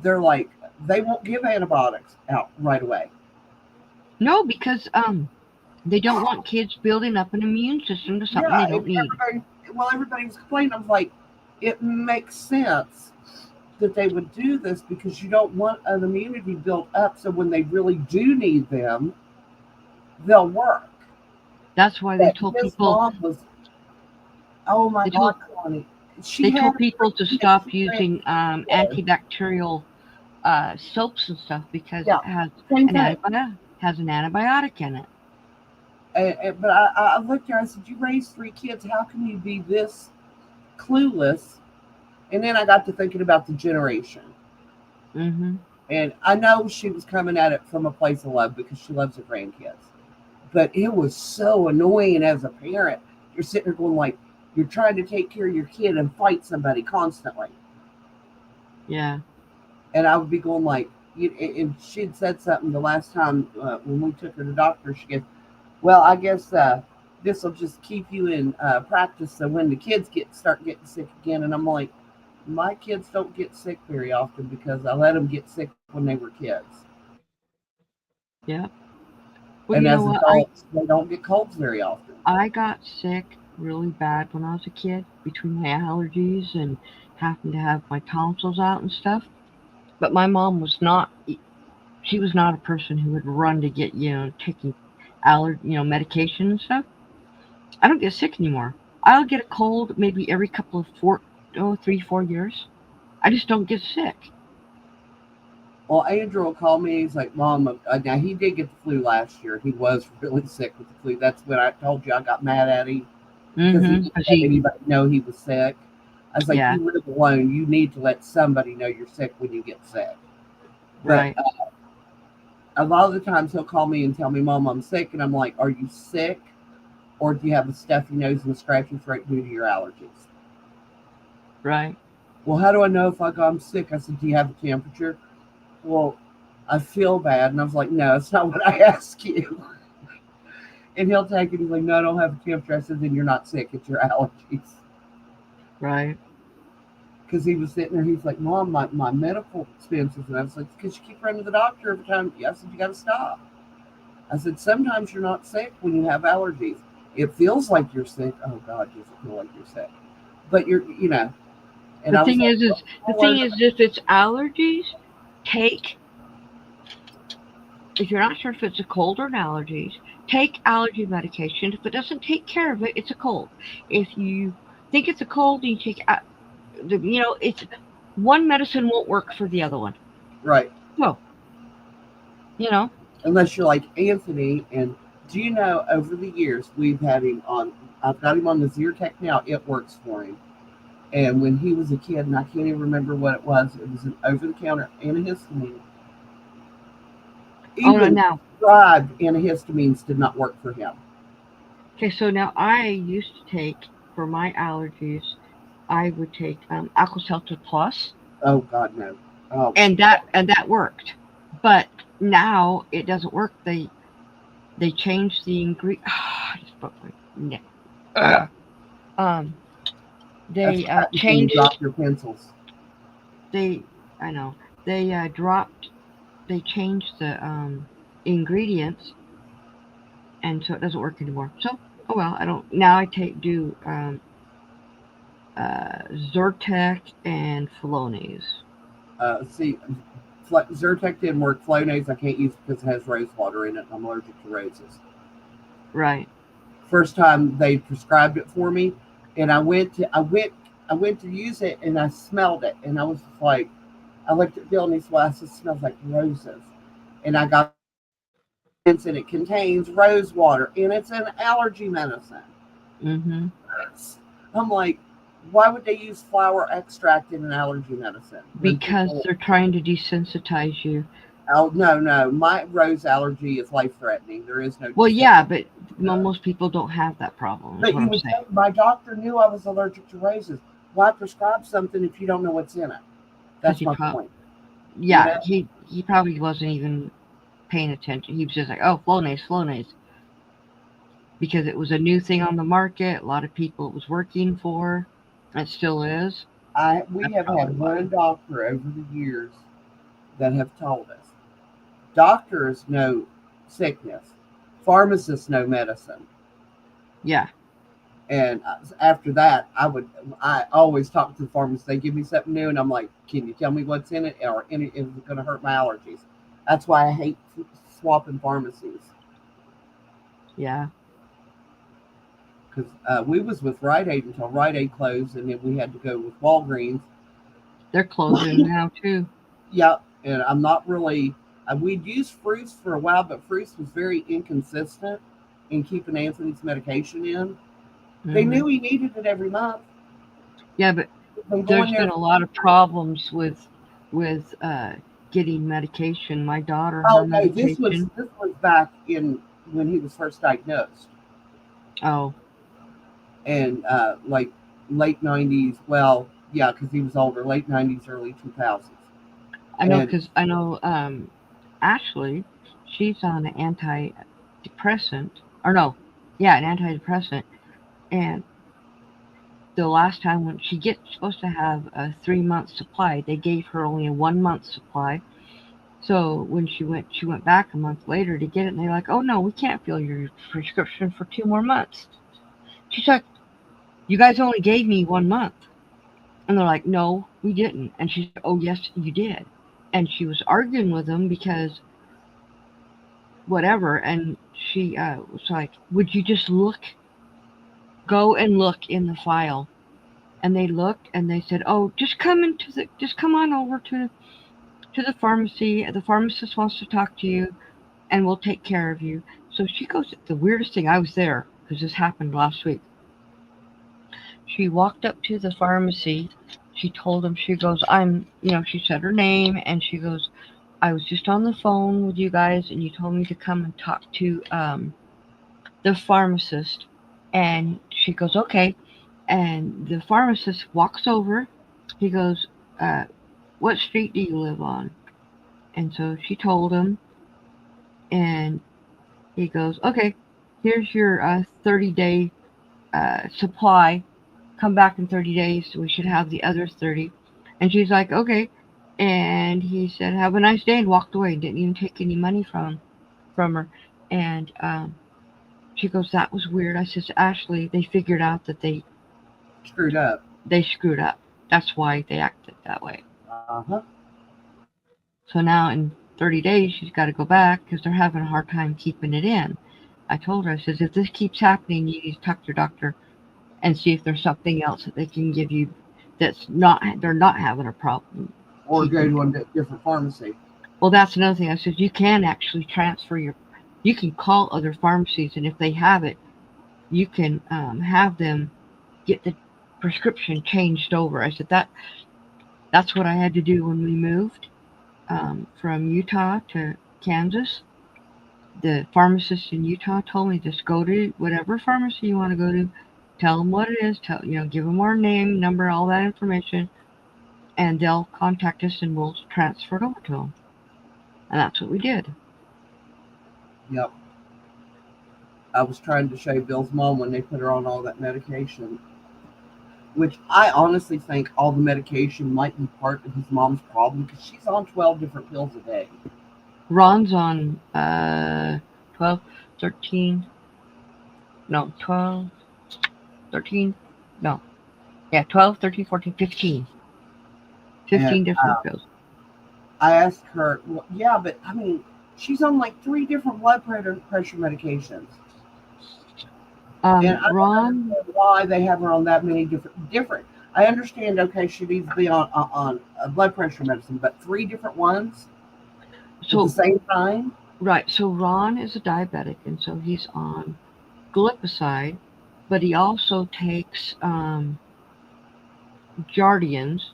Speaker 2: they're like, they won't give antibiotics out right away.
Speaker 1: No, because they don't want kids building up an immune system to something they don't need.
Speaker 2: while everybody was complaining, I was like, it makes sense that they would do this because you don't want an immunity built up so when they really do need them, they'll work.
Speaker 1: That's why they
Speaker 2: But
Speaker 1: told
Speaker 2: his
Speaker 1: people
Speaker 2: mom was, oh my
Speaker 1: they
Speaker 2: God,
Speaker 1: told
Speaker 2: Connie.
Speaker 1: they
Speaker 2: She had
Speaker 1: told
Speaker 2: a
Speaker 1: people to
Speaker 2: dream that
Speaker 1: stop
Speaker 2: she
Speaker 1: using
Speaker 2: ran.
Speaker 1: antibacterial soaps and stuff because
Speaker 2: Yeah,
Speaker 1: it has
Speaker 2: same
Speaker 1: an
Speaker 2: thing.
Speaker 1: antibiotic in it.
Speaker 2: But I looked at her, I said, you raised 3 kids. How can you be this clueless? And then I got to thinking about the generation.
Speaker 1: Mm-hmm.
Speaker 2: And I know she was coming at it from a place of love because she loves her grandkids. But it was so annoying as a parent. You're sitting there going like, you're trying to take care of your kid and fight somebody constantly.
Speaker 1: Yeah.
Speaker 2: And I would be going like, and she'd said something the last time when we took her to the doctor. She goes, well, I guess this will just keep you in practice so when the kids start getting sick again. And I'm like, my kids don't get sick very often because I let them get sick when they were kids.
Speaker 1: Yeah. Well,
Speaker 2: And
Speaker 1: you know
Speaker 2: as
Speaker 1: what?
Speaker 2: adults, they don't get colds very often.
Speaker 1: I got sick really bad when I was a kid between my allergies and having to have my tonsils out and stuff. But my mom was not. She was not a person who would run to get taking medication and stuff. I don't get sick anymore. I'll get a cold maybe every couple of 3, 4 years. I just don't get sick.
Speaker 2: Well, Andrew will call me. He's like, Mom, now he did get the flu last year. He was really sick with the flu. That's when I told you I got mad at him because he
Speaker 1: Mm-hmm.
Speaker 2: didn't
Speaker 1: Cause
Speaker 2: let anybody know he was sick. I was like,
Speaker 1: yeah,
Speaker 2: you live alone. You need to let somebody know you're sick when you get sick. But
Speaker 1: right,
Speaker 2: a lot of the times he'll call me and tell me, Mom, I'm sick. And I'm like, are you sick? Or do you have a stuffy nose and a scratchy throat due to your allergies?
Speaker 1: right.
Speaker 2: Well, how do I know if I'm sick? I said, do you have a temperature? Well, I feel bad. And I was like, no, that's not what I asked you. And he'll take it. He's like, no, I don't have a temperature. I said, then you're not sick. It's your allergies.
Speaker 1: Right.
Speaker 2: Because he was sitting there. He's like, Mom, my medical expenses. And I was like, because you keep running to the doctor every time. I said, you got to stop. I said, sometimes you're not sick when you have allergies. It feels like you're sick. Oh, God, does it feel like you're sick? But you're. And
Speaker 1: The
Speaker 2: I was
Speaker 1: thing
Speaker 2: like,
Speaker 1: is, is the
Speaker 2: don't
Speaker 1: thing
Speaker 2: worry
Speaker 1: is,
Speaker 2: about
Speaker 1: if it's allergies, take. If you're not sure if it's a cold or an allergies, take allergy medication. If it doesn't take care of it, it's a cold. If you think it's a cold, and you take, it's one medicine won't work for the other one.
Speaker 2: it. Right.
Speaker 1: So, you know,
Speaker 2: Unless you're like Anthony. And do you know, over the years, I've got him on the Zyrtec now. It works for him. And when he was a kid, and I can't even remember what it was an over the counter antihistamine.
Speaker 1: oh no,
Speaker 2: Even
Speaker 1: now.
Speaker 2: prescribed antihistamines did not work for him.
Speaker 1: Okay, so now I used to take for my allergies, I would take Alka-Seltzer Plus,
Speaker 2: Oh, God, no. Oh,
Speaker 1: and that worked. But now it doesn't work. They changed the ingredient. I just broke my neck. Ugh. Um,
Speaker 2: that's
Speaker 1: they
Speaker 2: what happens when you
Speaker 1: changed.
Speaker 2: drop your pencils.
Speaker 1: They I know they dropped. They changed the ingredients, and so it doesn't work anymore. So oh well. I don't now. I take do Zyrtec and Flonase.
Speaker 2: See, Zyrtec didn't work. Flonase I can't use because it has rose water in it. I'm allergic to roses.
Speaker 1: Right.
Speaker 2: First time they prescribed it for me, and I went to use it, and I smelled it, and I was just like, I looked at Bill, and he said, well, it smells like roses. And I got it, and it contains rose water, and it's an allergy medicine.
Speaker 1: Mm-hmm.
Speaker 2: I'm like, why would they use flower extract in an allergy medicine when
Speaker 1: Because
Speaker 2: people?
Speaker 1: they're trying to desensitize you.
Speaker 2: Oh, no, no, my rose allergy is life threatening. There is no
Speaker 1: Well,
Speaker 2: desensitization.
Speaker 1: yeah, but most people don't have that problem. Is
Speaker 2: But
Speaker 1: what
Speaker 2: you
Speaker 1: I'm
Speaker 2: would
Speaker 1: saying.
Speaker 2: think my doctor knew I was allergic to roses. Why prescribe something if you don't know what's in it?
Speaker 1: Because
Speaker 2: That's my point. You
Speaker 1: yeah,
Speaker 2: know,
Speaker 1: he probably wasn't even paying attention. He was just like, oh, Flonase, Flonase, because it was a new thing on the market. A lot of people it was working for. It still is.
Speaker 2: we
Speaker 1: That's
Speaker 2: have
Speaker 1: probably
Speaker 2: had
Speaker 1: why.
Speaker 2: one doctor over the years that have told us doctors know sickness, pharmacists know medicine.
Speaker 1: Yeah.
Speaker 2: And after that, I always talk to the pharmacist. They give me something new, and I'm like, "Can you tell me what's in it, or is it going to hurt my allergies?" That's why I hate swapping pharmacies.
Speaker 1: Yeah,
Speaker 2: Because we was with Rite Aid until Rite Aid closed, and then we had to go with Walgreens.
Speaker 1: they're closing now too.
Speaker 2: Yep, and I'm not really. We'd used Fruits for a while, but Fruits was very inconsistent in keeping Anthony's medication in. They
Speaker 1: Hmm.
Speaker 2: knew he needed it every month.
Speaker 1: Yeah, but
Speaker 2: Been going
Speaker 1: there's
Speaker 2: there.
Speaker 1: been a lot of problems with getting medication. My daughter, her
Speaker 2: Oh no, this was
Speaker 1: medication.
Speaker 2: this was back in when he was first diagnosed,
Speaker 1: Oh,
Speaker 2: and like late 90s. Well, yeah, because he was older, late 90s, early 2000s,
Speaker 1: I know
Speaker 2: and
Speaker 1: because I know Ashley, she's on an antidepressant, or no, yeah, an antidepressant, and the last time when she gets supposed to have a 3 month supply, they gave her only a 1 month supply. So when she went back a month later to get it, and they're like, "Oh no, we can't fill your prescription for 2 more months." She's like, "You guys only gave me 1 month," and they're like, "No, we didn't." And she's like, "Oh yes, you did." And she was arguing with them because whatever, and she was like, "Would you just go and look in the file?" And they looked, and they said, "Oh, just come on over to the pharmacy. The pharmacist wants to talk to you, and we'll take care of you." So she goes. The weirdest thing, I was there because this happened last week. She walked up to the pharmacy. She told him, she goes, she said her name, and she goes, "I was just on the phone with you guys, and you told me to come and talk to the pharmacist." And she goes, "Okay." And the pharmacist walks over. He goes, uh, "What street do you live on?" And so she told him, and he goes, "Okay, here's your 30-day supply. Come back in 30 days. We should have the other 30." And she's like, "Okay." And he said, "Have a nice day," and walked away. Didn't even take any money from her. And she goes, "That was weird." I says, "Ashley, they figured out that
Speaker 2: screwed up.
Speaker 1: they screwed up. That's why they acted that way."
Speaker 2: Uh-huh.
Speaker 1: So now in 30 days, she's got to go back because they're having a hard time keeping it in. I told her, I says, "If this keeps happening, you need to talk to your doctor and see if there's something else that they can give you they're not having a problem
Speaker 2: Or go
Speaker 1: keeping
Speaker 2: to
Speaker 1: it."
Speaker 2: a different pharmacy.
Speaker 1: Well, that's another thing. I said, you can actually you can call other pharmacies, and if they have it, you can have them get the prescription changed over. I said, that's what I had to do when we moved from Utah to Kansas. The pharmacist in Utah told me, just go to whatever pharmacy you want to go to, tell them what it is, give them our name, number, all that information, and they'll contact us and we'll transfer it over to them. And that's what we did.
Speaker 2: Yep. I was trying to show Bill's mom when they put her on all that medication, which I honestly think all the medication might be part of his mom's problem because she's on 12 different pills a day.
Speaker 1: Ron's on 12, 13, no, 12, 13, no, yeah, 12, 13, 14, 15.
Speaker 2: And
Speaker 1: 15 different pills.
Speaker 2: I asked her, well, yeah, but I mean, she's on like 3 different blood pressure medications. And I don't
Speaker 1: Ron,
Speaker 2: understand why they have her on that many different. I understand, okay, she needs to be on a blood pressure medicine, but 3 different ones at the
Speaker 1: so,
Speaker 2: same time.
Speaker 1: right, so Ron is a diabetic, and so he's on glipizide, but he also takes Jardians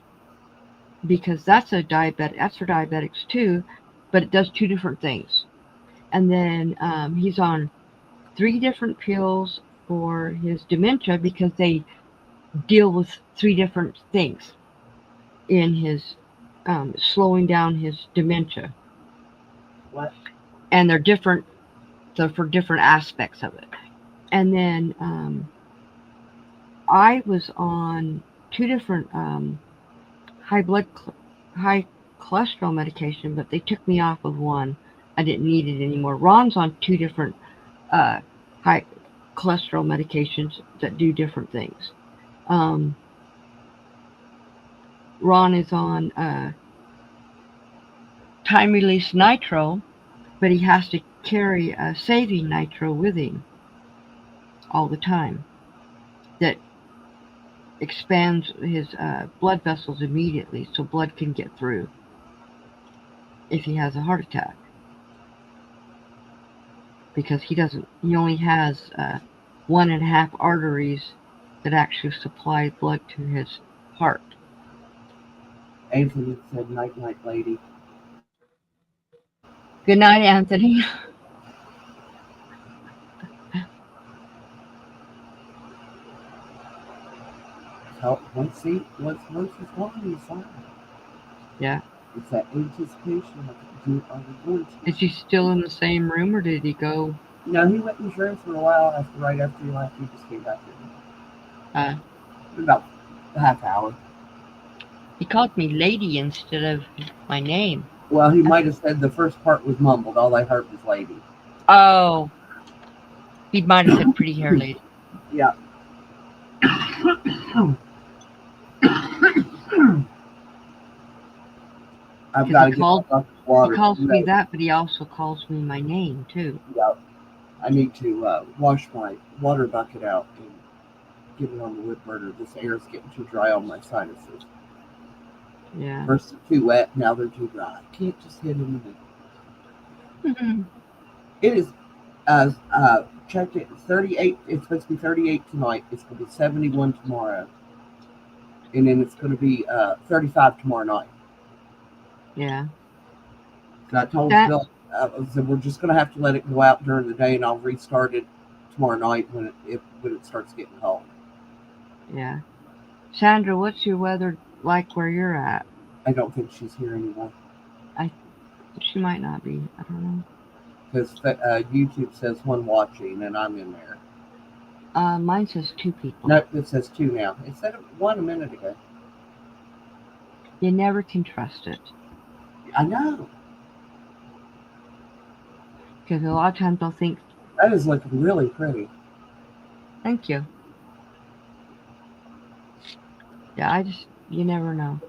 Speaker 1: because that's for diabetics too, but it does two different things. And then he's on 3 different pills for his dementia because they deal with 3 different things in his slowing down his dementia,
Speaker 2: What?
Speaker 1: and they're different. So for different aspects of it. And then I was on 2 different high cholesterol medication, but they took me off of one. I didn't need it anymore. Ron's on 2 different uh, high cholesterol medications that do different things. Um, Ron is on time release nitro, but he has to carry a saving nitro with him all the time that expands his blood vessels immediately so blood can get through if he has a heart attack. Because he only has 1.5 arteries that actually supply blood to his heart.
Speaker 2: Anthony said, "Night, night, lady."
Speaker 1: Good night, Anthony.
Speaker 2: So once he's gone, he's fine.
Speaker 1: Yeah.
Speaker 2: It's that anticipation of, are we going to?
Speaker 1: Is he still in the same room or did he go?
Speaker 2: No, he went in his room for a while. Right after he left, he just came back in. About a half hour.
Speaker 1: He called me lady instead of my name.
Speaker 2: Well, he might have said the first part was mumbled. All I heard was lady.
Speaker 1: Oh. He might have said pretty hair lady.
Speaker 2: Yeah. I've got to get water.
Speaker 1: He calls me that, but he also calls me my name, too.
Speaker 2: Yeah. I need to wash my water bucket out and get it on the wood burner. This air is getting too dry on my sinuses.
Speaker 1: Yeah.
Speaker 2: First they're too wet, now they're too dry. I can't just hit in the middle.
Speaker 1: Mm-hmm.
Speaker 2: It is, checked it, 38. It's supposed to be 38 tonight. It's going to be 71 tomorrow. And then it's going to be 35 tomorrow night.
Speaker 1: Yeah.
Speaker 2: So I told Bill, so we're just going to have to let it go out during the day, and I'll restart it tomorrow night when it starts getting cold.
Speaker 1: Yeah. Sandra, what's your weather like where you're at?
Speaker 2: I don't think she's here anymore.
Speaker 1: She might not be. I don't know.
Speaker 2: Because YouTube says one watching, and I'm in there.
Speaker 1: Mine says 2 people.
Speaker 2: No, it says 2 now. It said 1 a minute ago.
Speaker 1: You never can trust it.
Speaker 2: I know.
Speaker 1: Because a lot of times they'll think...
Speaker 2: That is looking really pretty.
Speaker 1: Thank you. Yeah, you never know.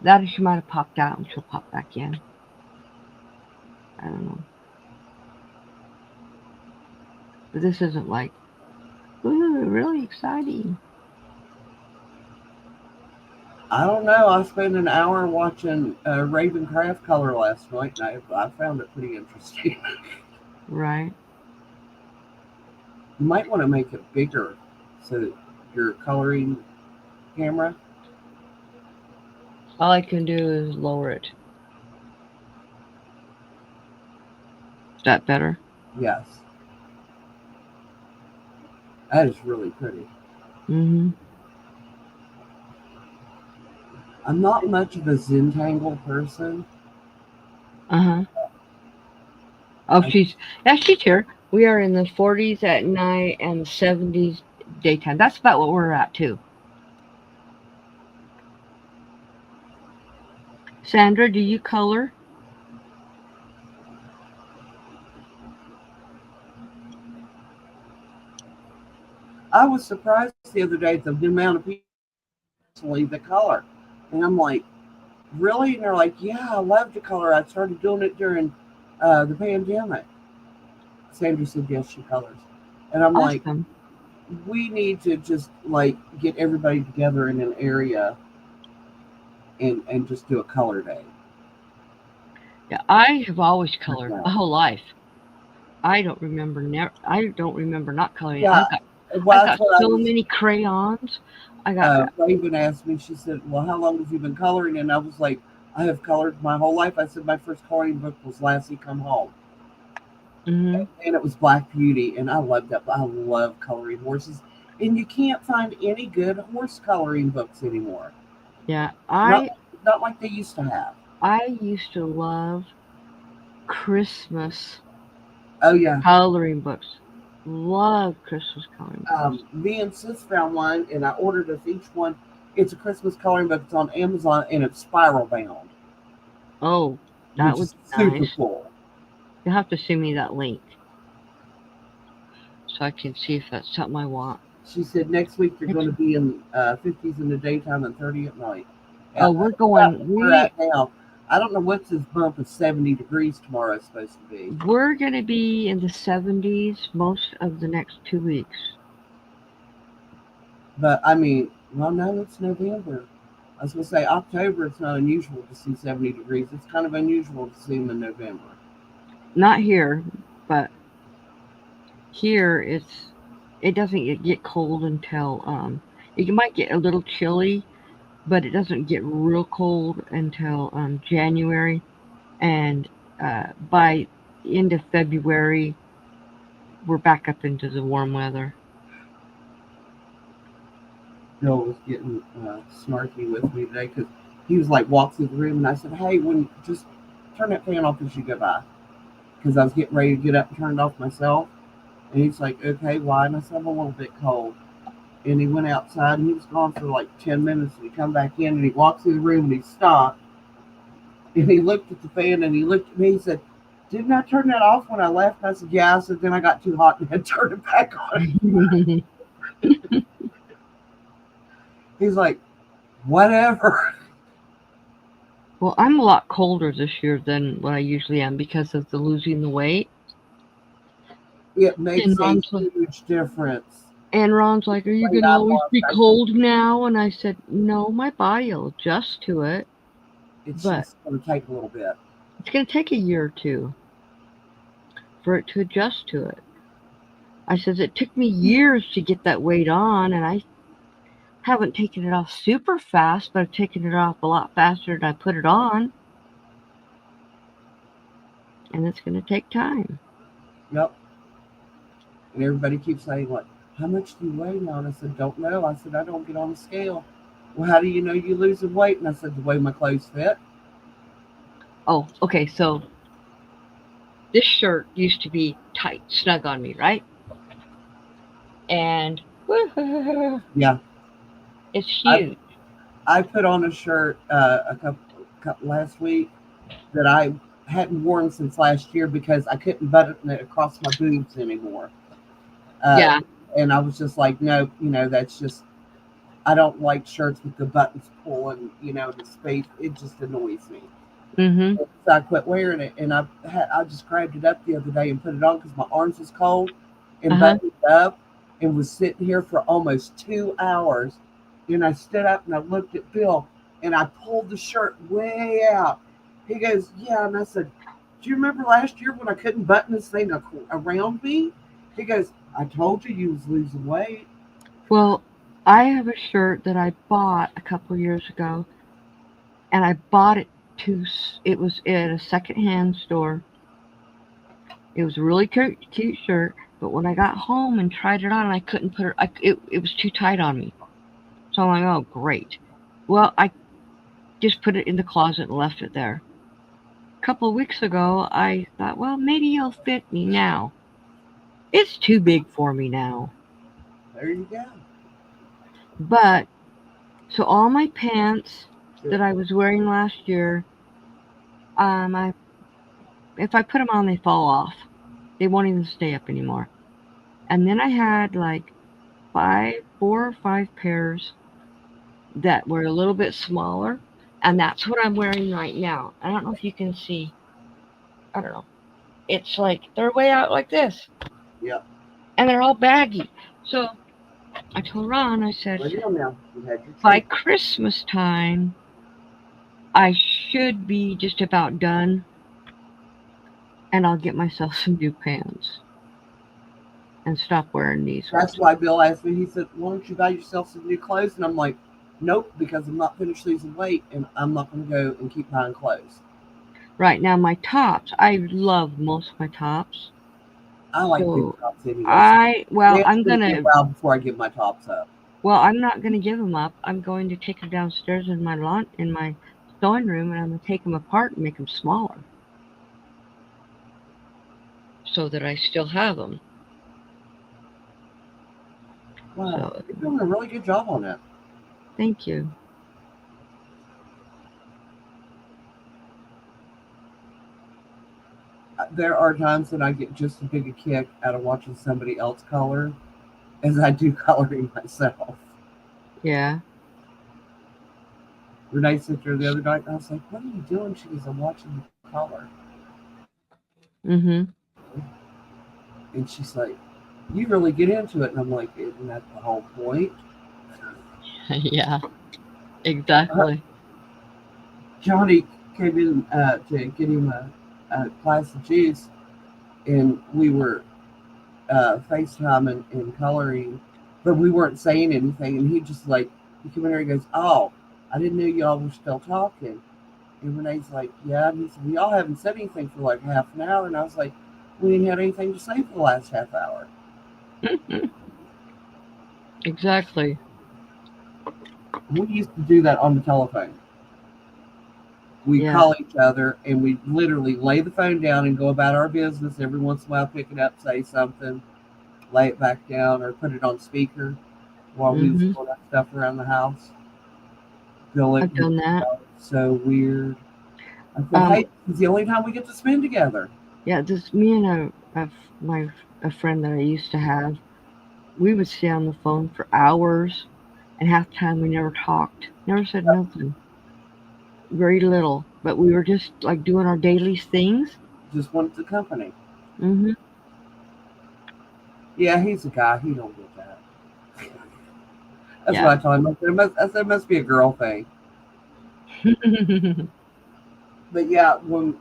Speaker 1: That or she might have popped out and she'll pop back in. I don't know. But this isn't like, ooh, really exciting.
Speaker 2: I don't know. I spent an hour watching Raven Craft color last night, and I found it pretty interesting.
Speaker 1: Right.
Speaker 2: You might want to make it bigger so that your coloring camera.
Speaker 1: All I can do is lower it. Is that better?
Speaker 2: Yes. That is really pretty.
Speaker 1: Mm-hmm.
Speaker 2: I'm not much of a Zentangle person.
Speaker 1: Uh-huh. Oh, she's here. We are in the 40s at night and 70s daytime. That's about what we're at, too. Sandra, do you color?
Speaker 2: I was surprised the other day at the amount of people that color. And I'm like, really? And they're like, yeah, I love to color. I started doing it during the pandemic. Sandra said, yes, she colors. And I'm
Speaker 1: awesome.
Speaker 2: Like, we need to just like get everybody together in an area and just do a color day.
Speaker 1: Yeah, I have always colored my whole life. I don't remember not coloring.
Speaker 2: Yeah,
Speaker 1: I got so many crayons. I got
Speaker 2: Raven asked me, she said, well, how long have you been coloring? And I was like, I have colored my whole life. I said my first coloring book was Lassie Come Home.
Speaker 1: Mm-hmm.
Speaker 2: And it was Black Beauty, and I loved that. I love coloring horses. And you can't find any good horse coloring books anymore.
Speaker 1: Yeah,
Speaker 2: not like they used to have.
Speaker 1: I used to love Christmas.
Speaker 2: Oh yeah,
Speaker 1: coloring books. Love Christmas coloring books.
Speaker 2: Me and Sis found one, and I ordered us each one. It's a Christmas coloring book. It's on Amazon, and it's spiral bound.
Speaker 1: Oh, that was
Speaker 2: super
Speaker 1: nice.
Speaker 2: cool.
Speaker 1: You'll have to send me that link. so I can see if that's something I want.
Speaker 2: She said next week they're going to be in 50s in the daytime and 30 at night.
Speaker 1: Oh, we're going.
Speaker 2: We're at now. I don't know what's this bump of 70 degrees tomorrow is supposed to be.
Speaker 1: We're going to be in the 70s most of the next 2 weeks.
Speaker 2: But I mean, well, no, it's November. I was going to say October. It's not unusual to see 70 degrees. It's kind of unusual to see them in November.
Speaker 1: Not here, but here it doesn't get cold until it might get a little chilly, but it doesn't get real cold until January, and by the end of February we're back up into the warm weather.
Speaker 2: Bill was getting snarky with me today because he was like walks through the room, and I said, "Hey, just turn that fan off as you go by," because I was getting ready to get up and turn it off myself. And he's like, "Okay, why?" And I said, "I'm a little bit cold." And he went outside, and he was gone for like 10 minutes. And he come back in, and he walked through the room, and he stopped, and he looked at the fan, and he looked at me. He said, "Didn't I turn that off when I left?" And I said, "Yeah." I said, "Then I got too hot and had to turn it back on." He's like, "Whatever."
Speaker 1: Well, I'm a lot colder this year than what I usually am because of the losing the weight.
Speaker 2: It makes a huge difference.
Speaker 1: And Ron's like, "Are you going to always be cold now?" And I said, "No, my body will adjust to it.
Speaker 2: It's just going to take a little bit.
Speaker 1: It's going to take a year or two for it to adjust to it." I said, "It took me years to get that weight on, and I haven't taken it off super fast, but I've taken it off a lot faster than I put it on. And it's going to take time."
Speaker 2: Yep. And everybody keeps saying, like, "How much do you weigh now?" And I said, "Don't know." I said, "I don't get on the scale." "Well, how do you know you're losing weight?" And I said, "The way my clothes fit."
Speaker 1: Oh, okay. So this shirt used to be tight, snug on me, right? And
Speaker 2: yeah,
Speaker 1: it's huge.
Speaker 2: I put on a shirt a couple last week that I hadn't worn since last year because I couldn't button it across my boobs anymore.
Speaker 1: Yeah.
Speaker 2: And I was just like, "No, that's just, I don't like shirts with the buttons pulling, the space. It just annoys me."
Speaker 1: Mm-hmm.
Speaker 2: So I quit wearing it, and I just grabbed it up the other day and put it on because my arms was cold, and buttoned it up, and was sitting here for almost 2 hours. And I stood up and I looked at Bill, and I pulled the shirt way out. He goes, "Yeah," and I said, "Do you remember last year when I couldn't button this thing around me?" He goes, "I told you was losing weight."
Speaker 1: Well, I have a shirt that I bought a couple years ago, and I bought it it was at a secondhand store. It was a really cute shirt, but when I got home and tried it on, I couldn't put it was too tight on me. So I'm like, "Oh, great." Well, I just put it in the closet and left it there. A couple of weeks ago, I thought, well, maybe it'll fit me now. It's too big for me now.
Speaker 2: There you go.
Speaker 1: But, so all my pants that I was wearing last year, if I put them on, they fall off. They won't even stay up anymore. And then I had like 4 or 5 pairs that were a little bit smaller, and that's what I'm wearing right now. I don't know if you can see. I don't know. It's like they're way out like this.
Speaker 2: Yeah.
Speaker 1: And they're all baggy. So I told Ron, I said, by Christmas time, I should be just about done, and I'll get myself some new pants and stop wearing these.
Speaker 2: That's why Bill asked me, he said, "Why don't you buy yourself some new clothes?" And I'm like, "Nope, because I'm not finished losing weight, and I'm not going to go and keep buying clothes."
Speaker 1: Right now, my tops, I love most of my tops.
Speaker 2: I like big tops anyway.
Speaker 1: I'm going to...
Speaker 2: before I give my tops up.
Speaker 1: Well, I'm not going to give them up. I'm going to take them downstairs in my sewing room, and I'm going to take them apart and make them smaller, so that I still have them.
Speaker 2: Wow, so, you're doing a really good job on that.
Speaker 1: Thank you.
Speaker 2: there are times that I get just as big a kick out of watching somebody else color as I do coloring myself.
Speaker 1: Yeah.
Speaker 2: Renee sat there the other night, and I was like, "What are you doing?" She goes, "I'm watching you color,"
Speaker 1: Mhm.
Speaker 2: and she's like, "You really get into it," and I'm like, "Isn't that the whole point?"
Speaker 1: Yeah.
Speaker 2: Uh,
Speaker 1: Exactly.
Speaker 2: Johnny came in to get him a glass of juice, and we were FaceTiming and coloring, but we weren't saying anything. And he just like, he came in here and goes, "Oh, I didn't know y'all were still talking." And Renee's like, "Yeah." And he said, "We all haven't said anything for like half an hour." And I was like, "We didn't have anything to say for the last half hour."
Speaker 1: Exactly.
Speaker 2: We used to do that on the telephone. We
Speaker 1: Yeah.
Speaker 2: call each other and we literally lay the phone down and go about our business. Every once in a while, pick it up, say something, lay it back down, or put it on speaker while we was
Speaker 1: Mhm.
Speaker 2: doing that stuff around the house. Feel like
Speaker 1: I've done that.
Speaker 2: so weird. I said,
Speaker 1: Um.
Speaker 2: "Hey, this is the only time we get to spend together."
Speaker 1: Yeah. This me and a friend that I used to have. We would stay on the phone for hours, and half the time we never talked. Never said nothing. Very little. But we were just like doing our daily things.
Speaker 2: Just wanted the company.
Speaker 1: Mhm.
Speaker 2: Yeah, he's a guy. He don't get that. That's what
Speaker 1: Yeah.
Speaker 2: I told him. I said, it must be a girl thing. But yeah, when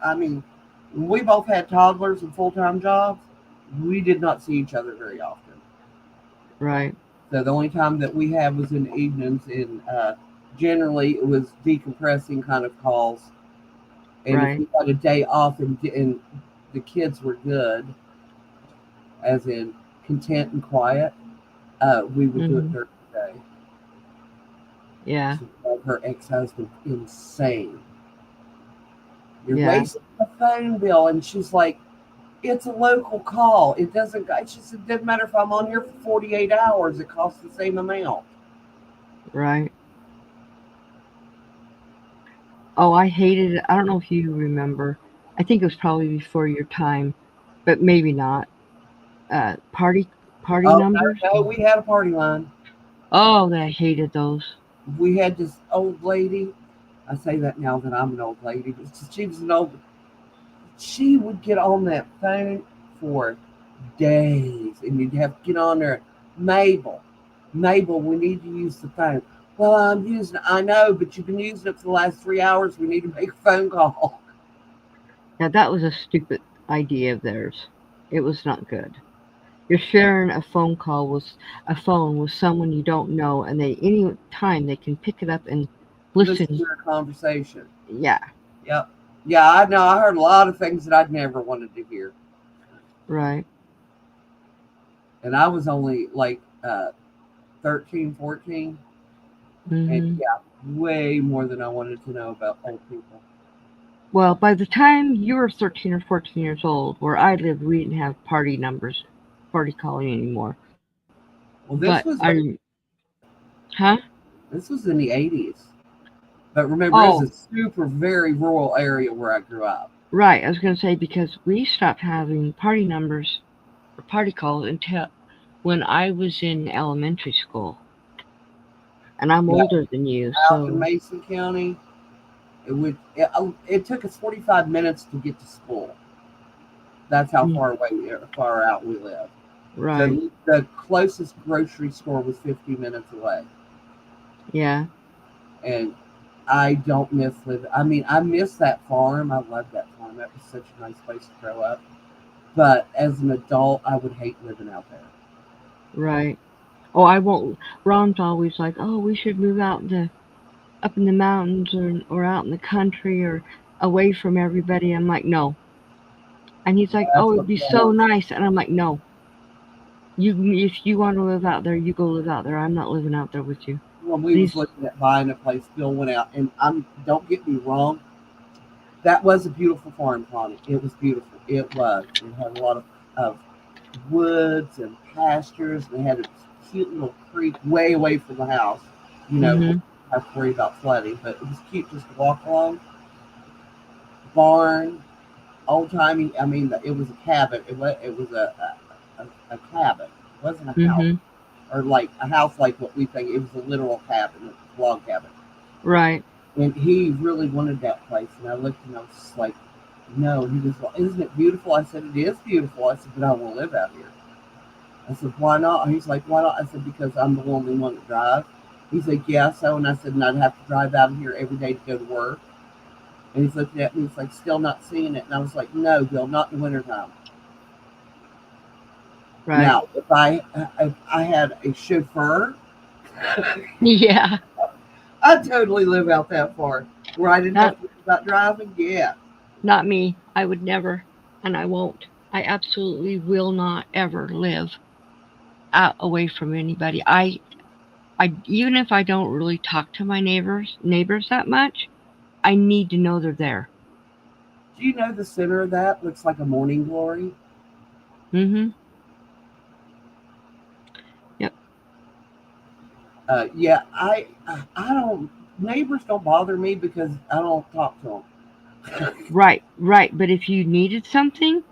Speaker 2: we both had toddlers and full time jobs, we did not see each other very often.
Speaker 1: Right.
Speaker 2: So the only time that we had was in the evenings, and generally it was decompressing kind of calls. And if
Speaker 1: Right.
Speaker 2: we had a day off and the kids were good, as in content and quiet, we would do it
Speaker 1: Mhm.
Speaker 2: during the day.
Speaker 1: Yeah.
Speaker 2: She called her ex husband insane. "You're
Speaker 1: Yeah.
Speaker 2: wasting the phone bill," and she's like, "It's a local call. It doesn't." She said, "It doesn't matter if I'm on here for 48 hours. It costs the same amount."
Speaker 1: Right. Oh, I hated it. I don't know if you remember. I think it was probably before your time, but maybe not. Party
Speaker 2: Oh
Speaker 1: numbers.
Speaker 2: no, we had a party line.
Speaker 1: Oh, I hated those.
Speaker 2: We had this old lady. I say that now that I'm an old lady, but she was an old. She would get on that phone for days, and you'd have to get on there. Mabel, Mabel, we need to use the phone. "Well, I'm using it." "I know, but you've been using it for the last 3 hours. We need to make a phone call."
Speaker 1: Now that was a stupid idea of theirs. It was not good. You're sharing a phone with someone you don't know, and they any time they can pick it up and
Speaker 2: Listen to
Speaker 1: listen.
Speaker 2: your conversation.
Speaker 1: Yeah.
Speaker 2: Yep. Yeah, I know. I heard a lot of things that I'd never wanted to hear.
Speaker 1: Right.
Speaker 2: And I was only like 13, 14. And
Speaker 1: Mhm.
Speaker 2: yeah, way more than I wanted to know about old people.
Speaker 1: Well, by the time you were 13 or 14 years old, where I lived, we didn't have party numbers, party calling anymore.
Speaker 2: Well,
Speaker 1: But huh?
Speaker 2: this was in the 80s. But remember, it was
Speaker 1: Oh,
Speaker 2: a super, very rural area where I grew up.
Speaker 1: right. I was going to say because we stopped having party numbers or party calls until when I was in elementary school, and I'm
Speaker 2: Yeah,
Speaker 1: older than you,
Speaker 2: out in
Speaker 1: so
Speaker 2: Mason County, it took us 45 minutes to get to school. That's how
Speaker 1: mm,
Speaker 2: far out we lived.
Speaker 1: right.
Speaker 2: The closest grocery store was 50 minutes away.
Speaker 1: Yeah.
Speaker 2: And I don't miss living. I mean, I miss that farm. I loved that farm. That was such a nice place to grow up. But as an adult, I would hate living out there.
Speaker 1: Right. Oh, I won't. Ron's always like, "Oh, we should move up in the mountains or out in the country or away from everybody." I'm like, "No." And he's like, "Oh,
Speaker 2: That's
Speaker 1: it'd
Speaker 2: what
Speaker 1: be so nice." And I'm like, "No. If you want to live out there, you go live out there. I'm not living out there with you."
Speaker 2: when we
Speaker 1: And
Speaker 2: was
Speaker 1: he's
Speaker 2: looking at buying a place. Bill went out, and I'm don't get me wrong. That was a beautiful farm, Connie. It was beautiful. It was. It had a lot of woods and pastures. And they had a cute little creek way away from the house. You know, we
Speaker 1: hmm
Speaker 2: didn't have to worry about flooding, but it was cute just to walk along. Barn, old timey. I mean, it was a cabin. It was a cabin. It wasn't a house
Speaker 1: Mm-hmm.
Speaker 2: or like a house like what we think. It was a literal cabin, a log cabin.
Speaker 1: Right.
Speaker 2: And he really wanted that place. And I looked and I was just like, no. He was like, isn't it beautiful? I said, it is beautiful. I said, but I won't live out here. I said, why not? He's like, why not? I said, because I'm the only one that drives. He's like, yeah, so. And I said, and I'd have to drive out of here every day to go to work. And he's looking at me, he's like, still not seeing it. And I was like, no, Bill, not in the wintertime.
Speaker 1: Right.
Speaker 2: Now, if I had a chauffeur,
Speaker 1: Yeah.
Speaker 2: I'd totally live out that far. Where I didn't have
Speaker 1: Not
Speaker 2: to think about driving, yeah.
Speaker 1: not me. I would never, and I won't. I absolutely will not ever live out away from anybody. I even if I don't really talk to my neighbors that much, I need to know they're there.
Speaker 2: Do you know the center of that looks like a morning glory?
Speaker 1: Mm-hmm. Yep.
Speaker 2: Yeah, I don't, neighbors don't bother me because I don't talk to them.
Speaker 1: Right. Right. But if you needed something,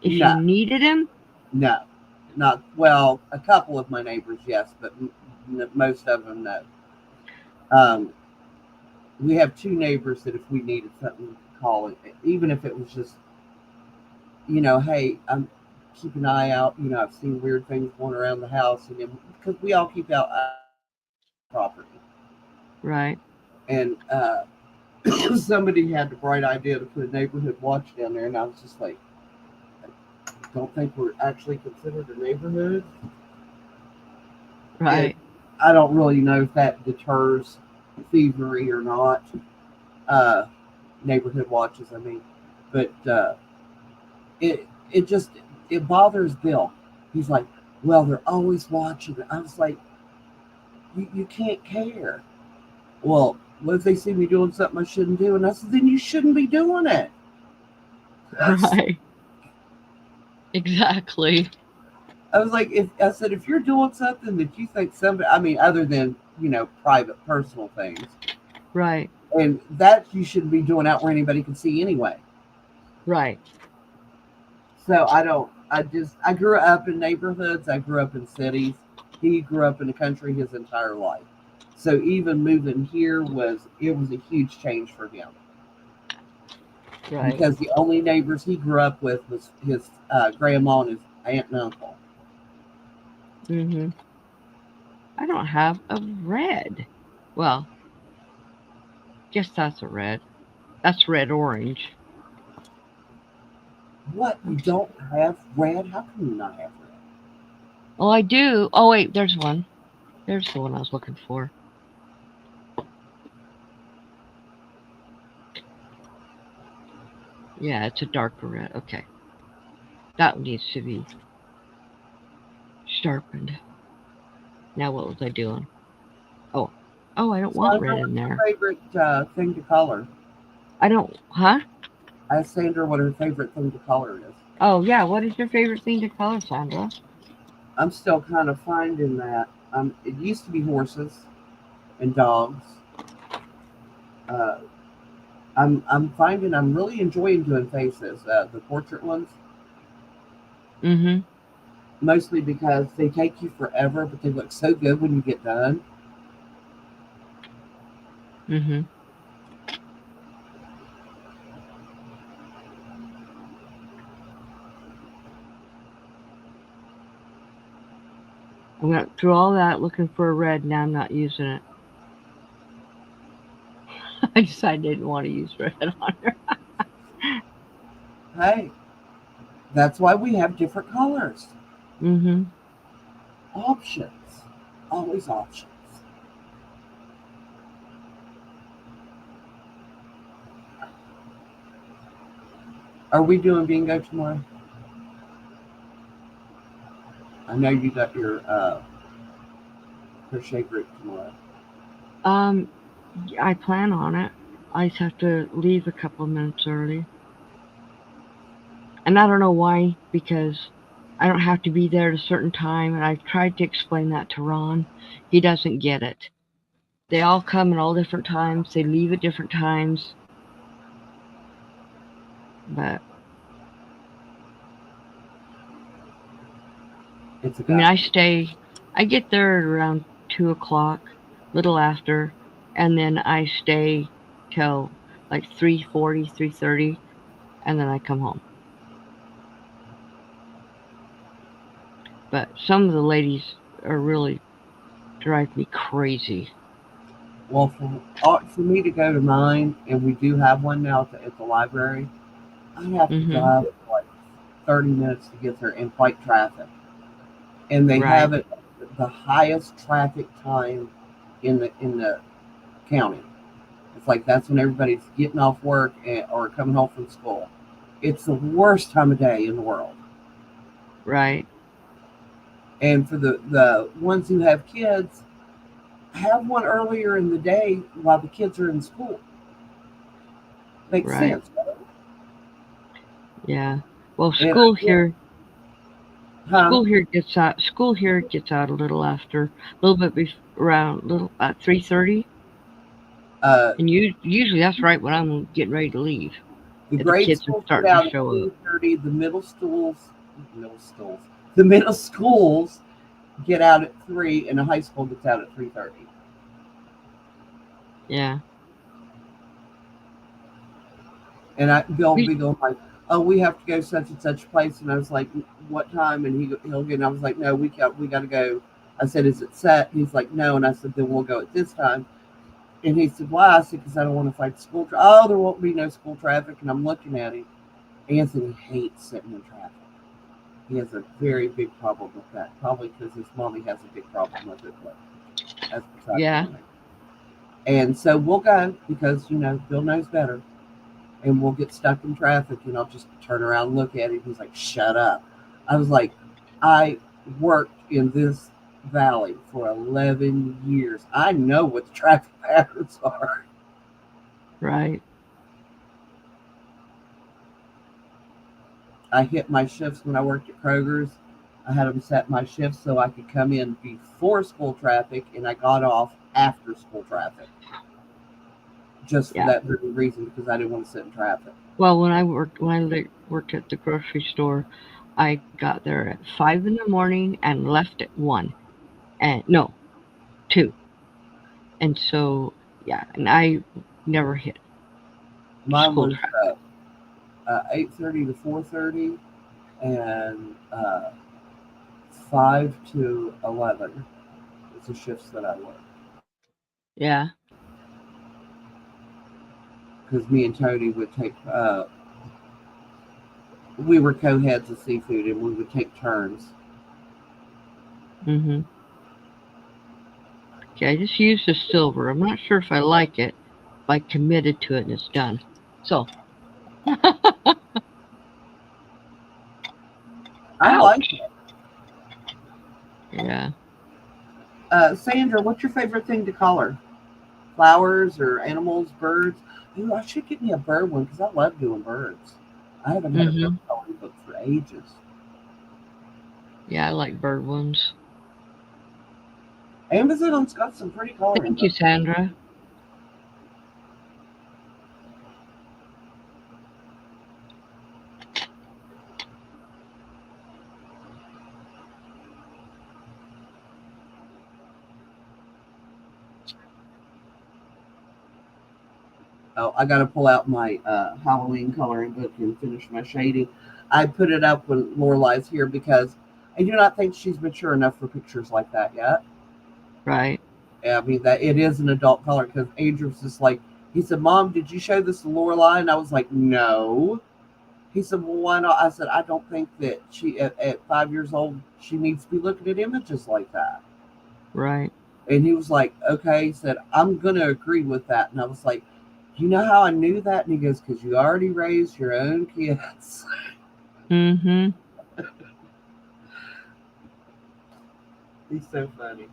Speaker 1: if you
Speaker 2: No,
Speaker 1: needed them,
Speaker 2: no, not, well, a couple of my neighbors, yes, but most of them, no. Um, we have two neighbors that if we needed something to call it, even if it was just, hey, I'm keep an eye out. I've seen weird things going around the house, and because we all keep out property,
Speaker 1: right.
Speaker 2: and somebody had the bright idea to put a neighborhood watch down there, and I was just like, I don't think we're actually considered a neighborhood. And
Speaker 1: Right.
Speaker 2: I don't really know if that deters thievery or not. Uh, Neighborhood watches, I mean, but it just it bothers Bill. He's like, well, they're always watching. I was like, you can't care. Well, what if they see me doing something I shouldn't do? And I said, then you shouldn't be doing it.
Speaker 1: Right. Exactly.
Speaker 2: I was like, if you're doing something that you think somebody, I mean, other than private personal things,
Speaker 1: Right.
Speaker 2: and that you shouldn't be doing out where anybody can see anyway.
Speaker 1: Right.
Speaker 2: So I don't. I grew up in neighborhoods. I grew up in cities. He grew up in the country his entire life. So even moving here was a huge change for him
Speaker 1: Right.
Speaker 2: because the only neighbors he grew up with was his grandma and his aunt and uncle.
Speaker 1: Mm-hmm. I don't have a red. Well, guess that's a red. That's red orange.
Speaker 2: What, you don't have red? How can you not have red?
Speaker 1: Oh, I do. Oh, wait, there's one. There's the one I was looking for. Yeah, it's a darker red. Okay. That needs to be sharpened. Now, what was I doing? Oh. Oh, I don't want
Speaker 2: Sandra,
Speaker 1: red in
Speaker 2: what's your
Speaker 1: there.
Speaker 2: favorite thing to color?
Speaker 1: I don't. Huh?
Speaker 2: I asked Sandra what her favorite thing to color is.
Speaker 1: Oh, yeah. What is your favorite thing to color, Sandra?
Speaker 2: I'm still kind of finding that. It used to be horses and dogs. Uh, I'm finding I'm really enjoying doing faces, the portrait ones,
Speaker 1: Mm-hmm.
Speaker 2: mostly because they take you forever, but they look so good when you get done.
Speaker 1: Mm-hmm. I went through all that looking for a red. Now I'm not using it. I decided I didn't want to use red on her.
Speaker 2: Hey, that's why we have different colors.
Speaker 1: Mm-hmm.
Speaker 2: Options, always options. Are we doing bingo tomorrow? I know you got your crochet group tomorrow.
Speaker 1: Um, I plan on it. I just have to leave a couple of minutes early. And I don't know why, because I don't have to be there at a certain time. And I've tried to explain that to Ron. He doesn't get it. They all come at all different times, they leave at different times. But
Speaker 2: It's a
Speaker 1: I mean,
Speaker 2: godsend.
Speaker 1: I get there at around 2 o'clock, little after, and then I stay till like 3:40, 3:30, and then I come home. But some of the ladies are really drive me crazy.
Speaker 2: Well, for me to go to mine, and we do have one now at the library, I have to
Speaker 1: Mhm.
Speaker 2: drive like 30 minutes to get there in fight traffic. And they
Speaker 1: Right.
Speaker 2: have it the highest traffic time in the county. It's like that's when everybody's getting off work or coming home from school. It's the worst time of day in the world.
Speaker 1: Right.
Speaker 2: And for the ones who have kids, have one earlier in the day while the kids are in school. Makes
Speaker 1: Right.
Speaker 2: sense, right?
Speaker 1: Yeah. Well,
Speaker 2: And yeah, huh?
Speaker 1: school here gets out a little after, a little bit around little 3:30,
Speaker 2: Uh,
Speaker 1: and usually that's right when I'm getting ready to leave.
Speaker 2: the
Speaker 1: That the
Speaker 2: grade
Speaker 1: kids are
Speaker 2: schools get
Speaker 1: starting to
Speaker 2: out at
Speaker 1: show up.
Speaker 2: 3:30. The middle schools get out at 3, and the high school gets out at 3:30.
Speaker 1: Yeah.
Speaker 2: And they'll
Speaker 1: We
Speaker 2: be going like, "Oh, we have to go such and such place," and I was like, "What time?" And he'll get. And I was like, "No, we got to go." I said, "Is it set?" He's like, "No," and I said, "Then we'll go at this time." And he said, "Why?" I said, "Because I don't want to fight school. Oh, there won't be no school traffic." And I'm looking at him. Anthony hates sitting in traffic. He has a very big problem with that. Probably because his mommy has a big problem with it, but that's beside the
Speaker 1: yeah.
Speaker 2: point. And so we'll go because Bill knows better, and we'll get stuck in traffic, and I'll just turn around and look at him. He's like, "Shut up." I was like, "I worked in this valley for 11 years. I know what the traffic patterns are."
Speaker 1: Right.
Speaker 2: I hit my shifts when I worked at Kroger's. I had them set my shifts so I could come in before school traffic, and I got off after school traffic just for
Speaker 1: Yeah.
Speaker 2: that very reason because I didn't want to sit in traffic.
Speaker 1: Well, worked at the grocery store, I got there at 5 in the morning and left at 1, and no, 2, and so yeah, and I never hit
Speaker 2: Mine
Speaker 1: school
Speaker 2: was
Speaker 1: traffic.
Speaker 2: 8:30 to 4:30 and 5 to 11 is the shifts that I work.
Speaker 1: Yeah.
Speaker 2: Because me and Tony would take, we were co-heads of seafood and we would take turns.
Speaker 1: Mhm. Okay, I just used the silver. I'm not sure if I like it, but I committed to it and it's done. So,
Speaker 2: I like
Speaker 1: ouch.
Speaker 2: it.
Speaker 1: Yeah.
Speaker 2: Sandra, what's your favorite thing to color? Flowers or animals, birds? Ooh, I should get me a bird one because I love doing birds. I haven't had a bird
Speaker 1: Mhm.
Speaker 2: coloring book for ages.
Speaker 1: Yeah, I like bird ones.
Speaker 2: Amazon's got some pretty coloring
Speaker 1: Thank you,
Speaker 2: books.
Speaker 1: Sandra.
Speaker 2: Oh, I got to pull out my Halloween coloring book and finish my shading. I put it up when Lorelai's here because I do not think she's mature enough for pictures like that yet.
Speaker 1: Right.
Speaker 2: I mean that it is an adult color because Andrew's just like he said, "Mom, did you show this to Lorelai?" And I was like, "No." He said, "Well, why not?" I said, "I don't think that she at 5 years old she needs to be looking at images like that."
Speaker 1: Right.
Speaker 2: And he was like, "Okay." He said, "I'm gonna agree with that." And I was like, "You know how I knew that?" And he goes, "Because you already raised your own kids."
Speaker 1: Mhm.
Speaker 2: He's so funny.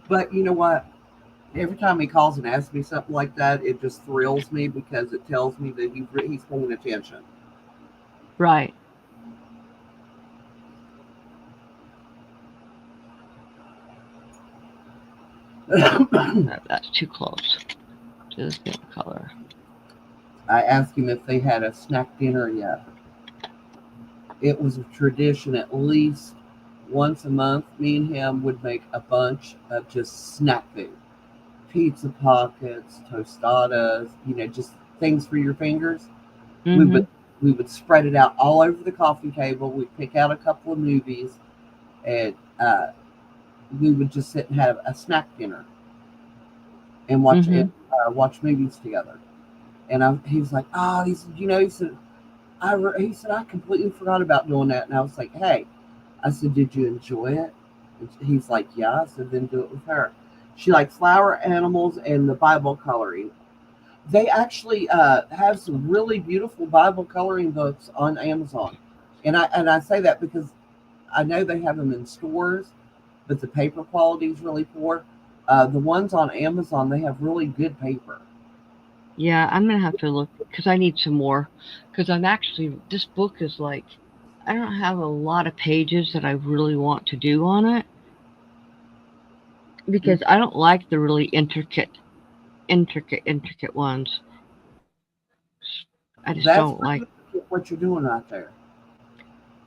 Speaker 2: But you know what? Every time he calls and asks me something like that, it just thrills me because it tells me that he's paying attention.
Speaker 1: Right. That's too close to the skin color.
Speaker 2: I asked him if they had a snack dinner yet. it was a tradition at least once a month. Me and him would make a bunch of just snack food, pizza pockets, tostadas, just things for your fingers. We
Speaker 1: Mm-hmm.
Speaker 2: would we would spread it out all over the coffee table. We'd pick out a couple of movies, and we would just sit and have a snack dinner and
Speaker 1: Mm-hmm.
Speaker 2: watch movies together. And he was like, "Oh," he said, he said, "I completely forgot about doing that." And I was like, "Hey," I said, "Did you enjoy it?" And he's like, "Yeah." I said, "Then do it with her." She likes flower animals and the Bible coloring. They actually have some really beautiful Bible coloring books on Amazon, and I say that because I know they have them in stores, but the paper quality is really poor. The ones on Amazon, they have really good paper.
Speaker 1: Yeah, I'm gonna have to look because I need some more. Because I'm actually this book is like I don't have a lot of pages that I really want to do on it because I don't like the really intricate ones. I just
Speaker 2: That's
Speaker 1: don't like.
Speaker 2: what you're doing right there.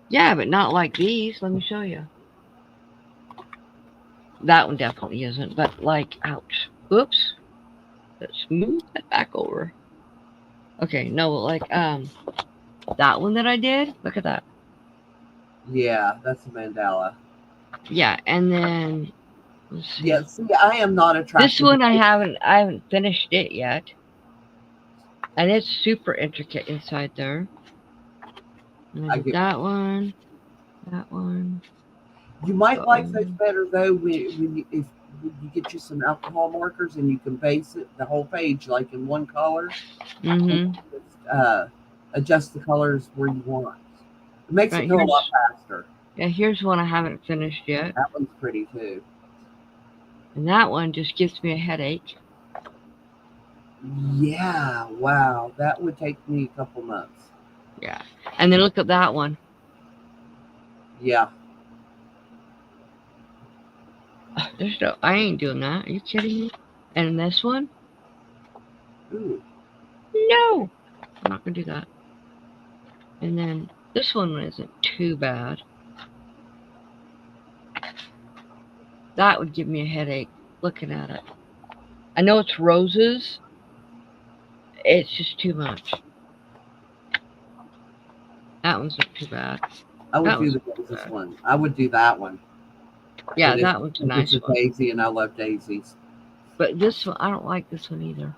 Speaker 1: Yeah, but not like these. Let me show you. That one definitely isn't. But like, ouch. Oops. Let's move that back over. Okay, no, like that one that I did. Look at that.
Speaker 2: Yeah, that's a mandala.
Speaker 1: Yeah, and then let's see.
Speaker 2: Yeah, see, I am not
Speaker 1: This
Speaker 2: attracted to
Speaker 1: one I haven't finished it yet, and it's super intricate inside there. And I
Speaker 2: I
Speaker 1: did
Speaker 2: get.
Speaker 1: that one, that one,
Speaker 2: You might
Speaker 1: that
Speaker 2: like those
Speaker 1: one.
Speaker 2: better though when you get you some alcohol markers and you can base it the whole page like in one color and
Speaker 1: Mhm.
Speaker 2: just adjust the colors where you want. It makes it
Speaker 1: Right
Speaker 2: go a lot
Speaker 1: here's
Speaker 2: faster.
Speaker 1: yeah here's one I haven't finished yet,
Speaker 2: That one's pretty too.
Speaker 1: and that one just gives me a headache.
Speaker 2: Yeah, wow, that would take me a couple months.
Speaker 1: Yeah, and then look at that one.
Speaker 2: Yeah.
Speaker 1: There's no, I ain't doing that. Are you kidding me? And this one,
Speaker 2: Ooh,
Speaker 1: no, I'm not gonna do that. And then this one isn't too bad. That would give me a headache looking at it. I know it's roses. It's just too much. That one's not too bad.
Speaker 2: I would
Speaker 1: That
Speaker 2: do
Speaker 1: one's
Speaker 2: the
Speaker 1: not too
Speaker 2: roses
Speaker 1: bad.
Speaker 2: one. I would do that one.
Speaker 1: Yeah,
Speaker 2: But
Speaker 1: that one's a
Speaker 2: it's
Speaker 1: nice
Speaker 2: a
Speaker 1: one.
Speaker 2: daisy, and I love daisies.
Speaker 1: But this one, I don't like this one either.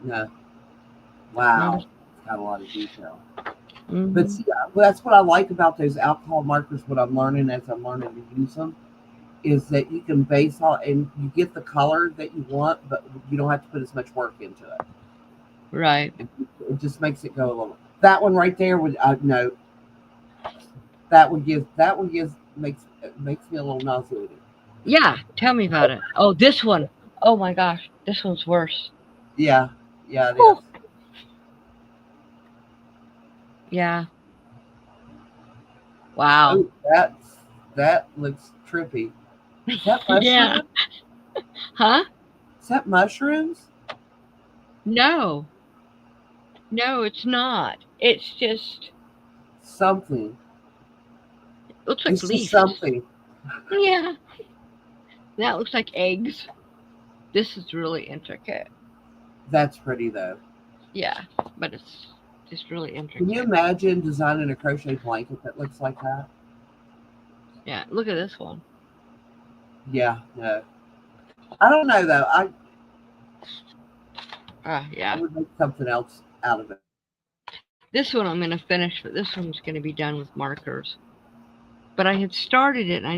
Speaker 2: No,
Speaker 1: Notice?
Speaker 2: wow, it's got a lot of detail. But
Speaker 1: Mm-hmm.
Speaker 2: see, that's what I like about those alcohol markers. What I'm learning as I'm learning to use them is that you can base all and you get the color that you want, but you don't have to put as much work into it.
Speaker 1: Right.
Speaker 2: It just makes it go a little. That one right there would no. That one gives makes me a little nauseated.
Speaker 1: Yeah, tell me about it. Oh, this one. Oh my gosh, this one's worse.
Speaker 2: Yeah, yeah, it is.
Speaker 1: Oh, yeah. Wow.
Speaker 2: Oh, that looks trippy. Is that
Speaker 1: Yeah.
Speaker 2: mushroom?
Speaker 1: Huh?
Speaker 2: Is that mushrooms?
Speaker 1: No. No, it's not. It's just
Speaker 2: Something.
Speaker 1: looks like
Speaker 2: It's just
Speaker 1: leaves.
Speaker 2: something.
Speaker 1: Yeah. That looks like eggs. This is really intricate.
Speaker 2: That's pretty though.
Speaker 1: Yeah, but it's just really
Speaker 2: Can you
Speaker 1: intricate.
Speaker 2: imagine designing a crochet blanket that looks like that?
Speaker 1: Yeah, look at this one.
Speaker 2: Yeah, no. I don't know though. I
Speaker 1: Yeah.
Speaker 2: would make something else out of it.
Speaker 1: This one I'm going to finish, but this one's going to be done with markers. But I had started it and I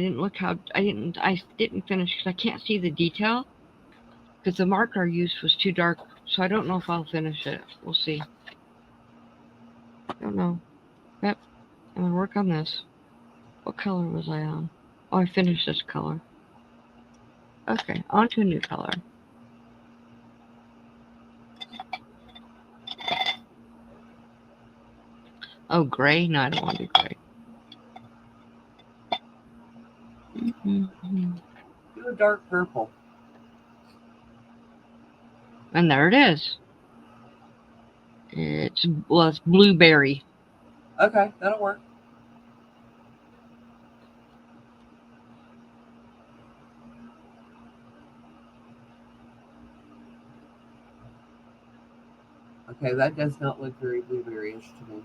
Speaker 1: didn't finish because I can't see the detail because the marker I used was too dark. So I don't know if I'll finish it. We'll see. I don't know. Yep. I'm going to work on this. What color was I on? Oh, I finished this color. Okay, on to a new color. Oh, gray? No, I don't want to do gray. Mm-hmm.
Speaker 2: Do a dark purple.
Speaker 1: And there it is. It's blueberry.
Speaker 2: Okay, that'll work. Okay, that does not look very blueberry-ish to me.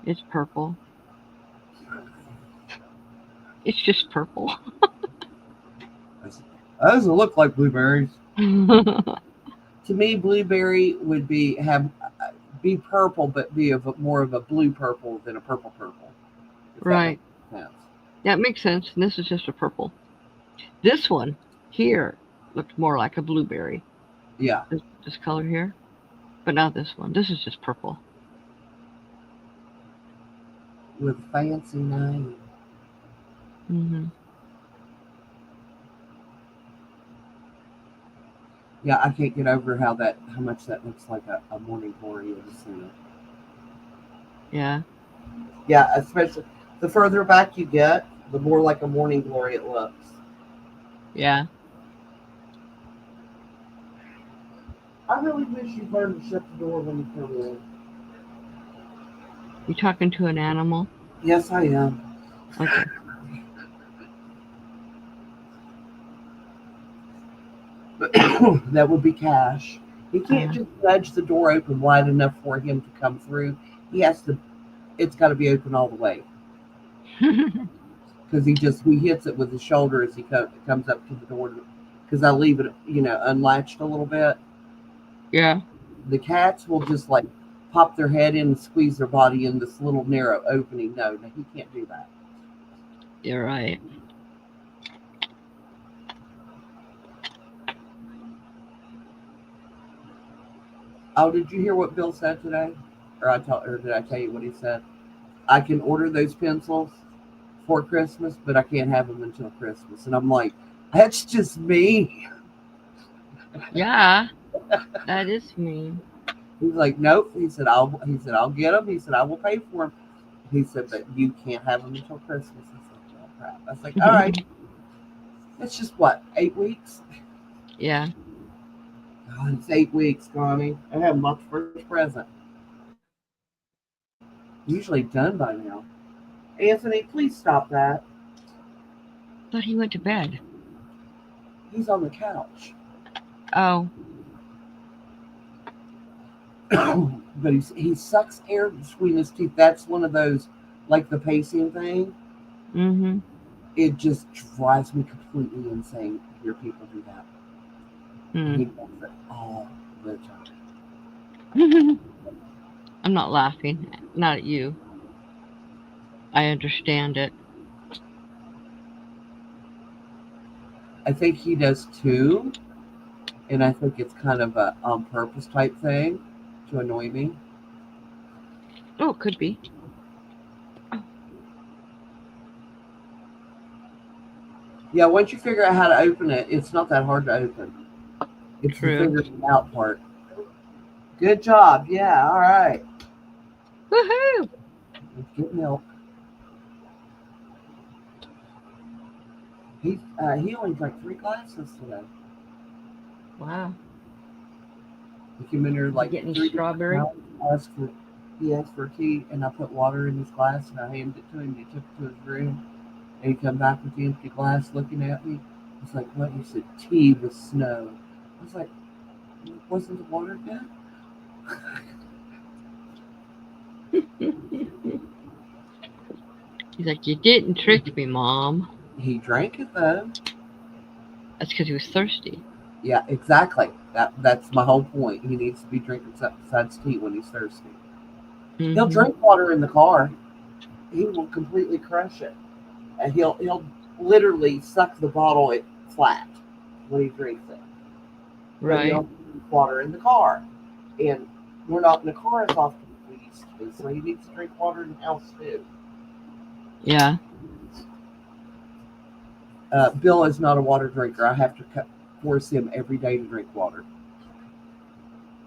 Speaker 1: It's purple. It's just purple.
Speaker 2: That doesn't look like blueberries. To me, blueberry would be purple, but be more of a blue purple than a purple purple. If that
Speaker 1: Right.
Speaker 2: makes sense.
Speaker 1: That makes sense. And this is just a purple. This one here looked more like a blueberry.
Speaker 2: Yeah,
Speaker 1: This color here. But not this one. This is just purple.
Speaker 2: with fancy name.
Speaker 1: Hmm.
Speaker 2: Yeah, I can't get over how much that looks like a morning glory in the center.
Speaker 1: Yeah.
Speaker 2: Yeah, especially the further back you get, the more like a morning glory it looks.
Speaker 1: Yeah.
Speaker 2: I really wish you'd learn to shut the door when you come in.
Speaker 1: You talking to an animal?
Speaker 2: Yes, I am.
Speaker 1: Okay.
Speaker 2: That would be Cash. He can't
Speaker 1: Uh,
Speaker 2: just nudge the door open wide enough for him to come through. He has to. It's got to be open all the way because he hits it with his shoulder as he comes up to the door. Because I leave it, unlatched a little bit.
Speaker 1: yeah.
Speaker 2: The cats will just like pop their head in and squeeze their body in this little narrow opening. No, he can't do that.
Speaker 1: You're right.
Speaker 2: Oh, did you hear what Bill said today? Or did I tell you what he said? I can order those pencils for Christmas, but I can't have them until Christmas. And I'm like, that's just me.
Speaker 1: Yeah. That is mean.
Speaker 2: He's like, nope. I'll get them. He said, I will pay for them. He said, but you can't have them until Christmas. I said, oh crap. I was like, all right. It's just what, 8 weeks?
Speaker 1: Yeah.
Speaker 2: God, it's 8 weeks, Connie. I have my first present. Usually done by now. Anthony, please stop that.
Speaker 1: Thought he went to bed.
Speaker 2: He's on the couch.
Speaker 1: Oh.
Speaker 2: But he sucks air between his teeth. That's one of those, like the pacing thing.
Speaker 1: Mm-hmm.
Speaker 2: It just drives me completely insane to hear people do that.
Speaker 1: Mm.
Speaker 2: He does it all the time.
Speaker 1: I'm not laughing. Not at you. I understand it.
Speaker 2: I think he does too, and I think it's kind of a on purpose type thing to annoy me.
Speaker 1: Oh, it could be.
Speaker 2: Yeah, once you figure out how to open it, it's not that hard to open. It's the
Speaker 1: True.
Speaker 2: figuring it out part. Good job. Yeah, all right.
Speaker 1: Woohoo!
Speaker 2: Let's get milk. He only drank 3 glasses today.
Speaker 1: Wow.
Speaker 2: He came in there like
Speaker 1: Getting
Speaker 2: 3
Speaker 1: strawberry?
Speaker 2: He asked for tea, and I put water in his glass, and I handed it to him. He took it to his room, and he come back with the empty glass, looking at me. I was like, "What?" He said, "Tea with snow." I was like, "Wasn't the water good?"
Speaker 1: He's like, you didn't trick me, Mom.
Speaker 2: He drank it though.
Speaker 1: That's because he was thirsty.
Speaker 2: Yeah, exactly. That's my whole point. He needs to be drinking something besides tea when he's thirsty.
Speaker 1: Mm-hmm.
Speaker 2: He'll drink water in the car. He will completely crush it, and he'll literally suck the bottle it flat when he drinks it. But
Speaker 1: Right.
Speaker 2: he'll drink water in the car, and we're not in the car as often as we used to be, so he needs to drink water in the house too.
Speaker 1: Yeah.
Speaker 2: Bill is not a water drinker. I have to force him every day to drink water.